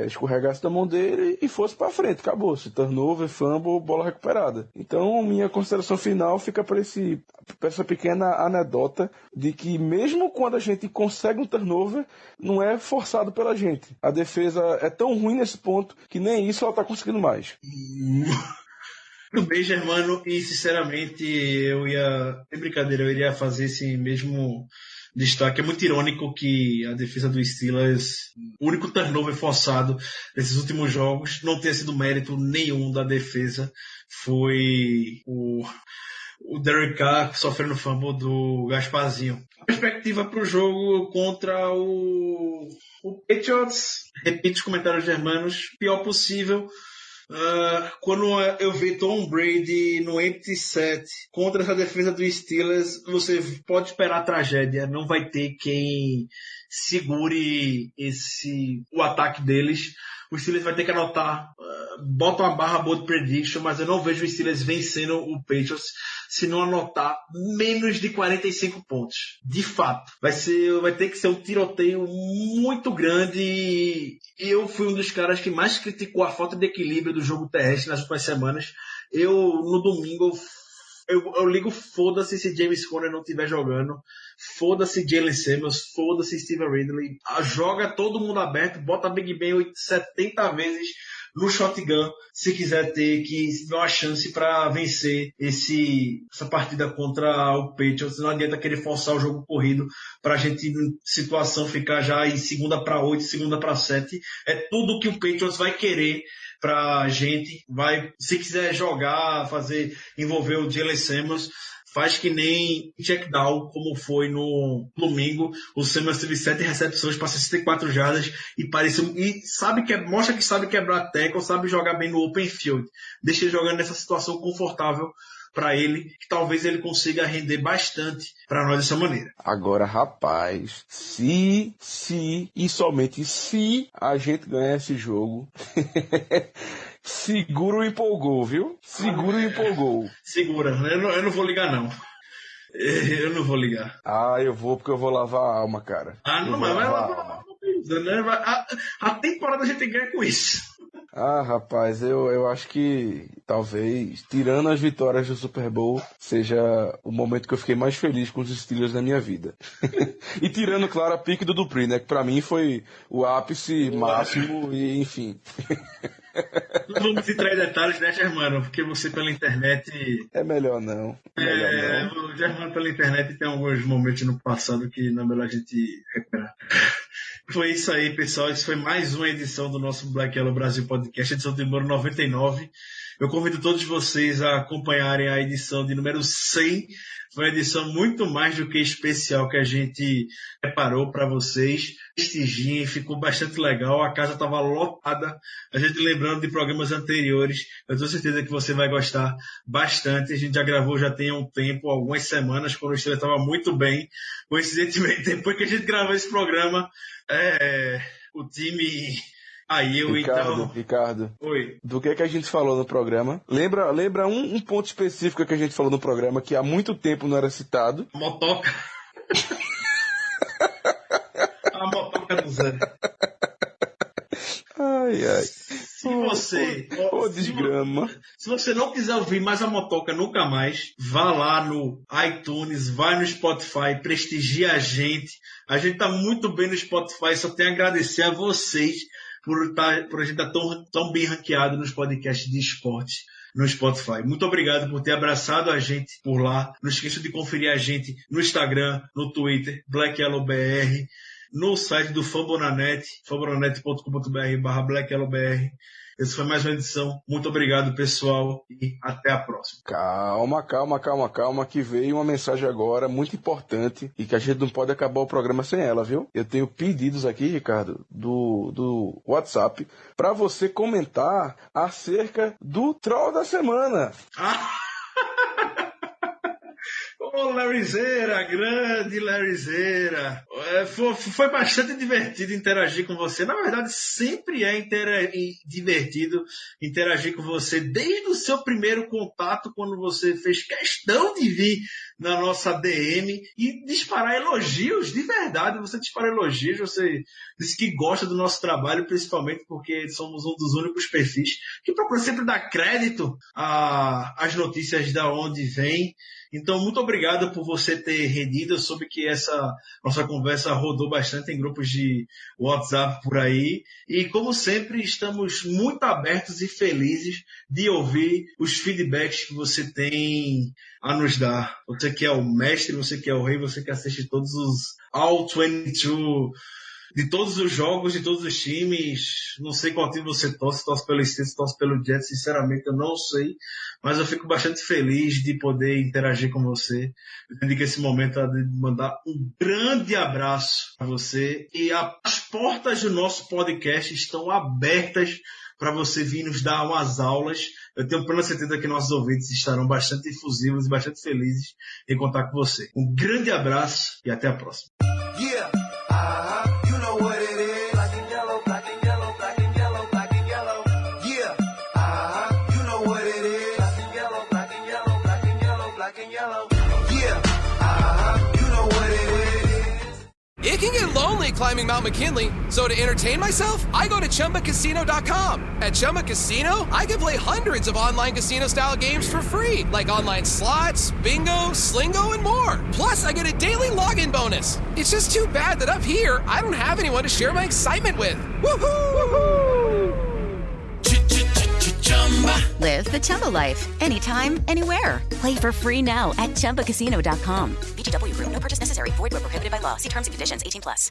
escorregasse da mão dele e fosse pra frente. Acabou-se. Turnover, fumble, bola recuperada. Então, minha consideração final fica para essa pequena anedota de que mesmo quando a gente consegue um turnover, não é forçado pela gente. A defesa é tão ruim nesse ponto que nem isso ela tá conseguindo mais. Tudo bem, Germano, e sinceramente sem brincadeira, eu iria fazer esse mesmo destaque. É muito irônico que a defesa dos Steelers, o único turnover forçado nesses últimos jogos, não tenha sido mérito nenhum da defesa. Foi o Derek Carr sofrendo fumble do Gasparzinho. A perspectiva para o jogo contra o Patriots, repito os comentários germanos, pior possível. Quando eu vi Tom Brady no empty set contra essa defesa dos Steelers, você pode esperar a tragédia. Não vai ter quem segure o ataque deles. O Steelers vai ter que anotar, bota uma barra boa de prediction, mas eu não vejo o Steelers vencendo o Patriots se não anotar menos de 45 pontos. De fato, vai ter que ser um tiroteio muito grande, e eu fui um dos caras que mais criticou a falta de equilíbrio do jogo terrestre nas últimas semanas. No domingo, eu ligo foda-se se James Conner não estiver jogando, foda-se Jalen Samuels, foda-se Steven Ridley, joga todo mundo aberto, bota Big Ben 70 vezes no shotgun, se quiser ter uma chance para vencer essa partida contra o Patriots. Não adianta querer forçar o jogo corrido para a gente, situação, ficar já em 2ª-8, 2ª-7. É tudo que o Patriots vai querer pra gente. Se quiser jogar, envolver o Jalen Samuels, faz que nem check down, como foi no domingo. O Samuels teve 7 recepções para 64 jardas mostra que sabe quebrar tackle, sabe jogar bem no open field. Deixa ele jogando nessa situação confortável para ele, que talvez ele consiga render bastante para nós dessa maneira. Agora, rapaz, se e somente se a gente ganhar esse jogo, segura o empolgou, viu? Segura o empolgou. Segura, eu não vou ligar não. Eu não vou ligar. Eu vou, porque eu vou lavar a alma, cara. Não, mas vai lavar a temporada a gente ganha com isso. Rapaz, eu acho que talvez, tirando as vitórias do Super Bowl, seja o momento que eu fiquei mais feliz com os Steelers da minha vida. E tirando, claro, a pique do Dupree, né? Que pra mim foi o ápice máximo e, enfim. vamos entrar em detalhes, né, Germano? Porque você pela internet... É melhor não. O Germano pela internet tem alguns momentos no passado que não é melhor a gente recuperar. Foi isso aí, pessoal. Isso foi mais uma edição do nosso Black Yellow Brasil Podcast, edição de número 99. Eu convido todos vocês a acompanharem a edição de número 100. Foi uma edição muito mais do que especial que a gente preparou para vocês. Prestigiem, ficou bastante legal. A casa estava lotada. A gente lembrando de programas anteriores. Eu tenho certeza que você vai gostar bastante. A gente já gravou já tem um tempo, algumas semanas, quando o Estrela estava muito bem. Coincidentemente, depois que a gente gravou esse programa, o time... Aí eu Ricardo, oi. Do que a gente falou no programa? Lembra um ponto específico que a gente falou no programa que há muito tempo não era citado? Motoca. A motoca do Zé. Ai. Se você... desgrama. Se você não quiser ouvir mais a motoca nunca mais, vá lá no iTunes, vai no Spotify, prestigia a gente. A gente tá muito bem no Spotify, só tenho a agradecer a vocês por a gente estar tão bem ranqueado nos podcasts de esporte no Spotify. Muito obrigado por ter abraçado a gente por lá. Não esqueça de conferir a gente no Instagram, no Twitter, BlackYellowBR, no site do Fambonanet, fambonanet.com.br/BlackYellowBR. Essa foi mais uma edição. Muito obrigado, pessoal, e até a próxima. Calma, que veio uma mensagem agora muito importante e que a gente não pode acabar o programa sem ela, viu? Eu tenho pedidos aqui, Ricardo, do WhatsApp, para você comentar acerca do Troll da Semana. Ô, Larryzeira, grande Larryzeira. Foi bastante divertido interagir com você. Na verdade, sempre é divertido interagir com você. Desde o seu primeiro contato, quando você fez questão de vir na nossa DM e disparar elogios, de verdade. Você dispara elogios, você disse que gosta do nosso trabalho, principalmente porque somos um dos únicos perfis que procura sempre dar crédito às notícias da onde vem. Então, muito obrigado por você ter rendido. Eu soube que essa nossa conversa rodou bastante em grupos de WhatsApp por aí. E, como sempre, estamos muito abertos e felizes de ouvir os feedbacks que você tem a nos dar. Você que é o mestre, você que é o rei, você que assiste todos os All 22... de todos os jogos, de todos os times. Não sei qual time você torce pelo Steelers, torce pelo Jets, sinceramente eu não sei, mas eu fico bastante feliz de poder interagir com você. Eu dedico esse momento a mandar um grande abraço a você, e as portas do nosso podcast estão abertas para você vir nos dar umas aulas. Eu tenho plena certeza que nossos ouvintes estarão bastante efusivos e bastante felizes em contar com você. Um grande abraço e até a próxima. Yeah. It can get lonely climbing Mount McKinley, so to entertain myself, I go to ChumbaCasino.com. At Chumba Casino, I can play hundreds of online casino-style games for free, like online slots, bingo, Slingo, and more. Plus, I get a daily login bonus. It's just too bad that up here, I don't have anyone to share my excitement with. Woohoo! Woohoo! Live the Chumba life. Anytime, anywhere. Play for free now at ChumbaCasino.com. VGW Group. No purchase necessary. Void where prohibited by law. See terms and conditions. 18+.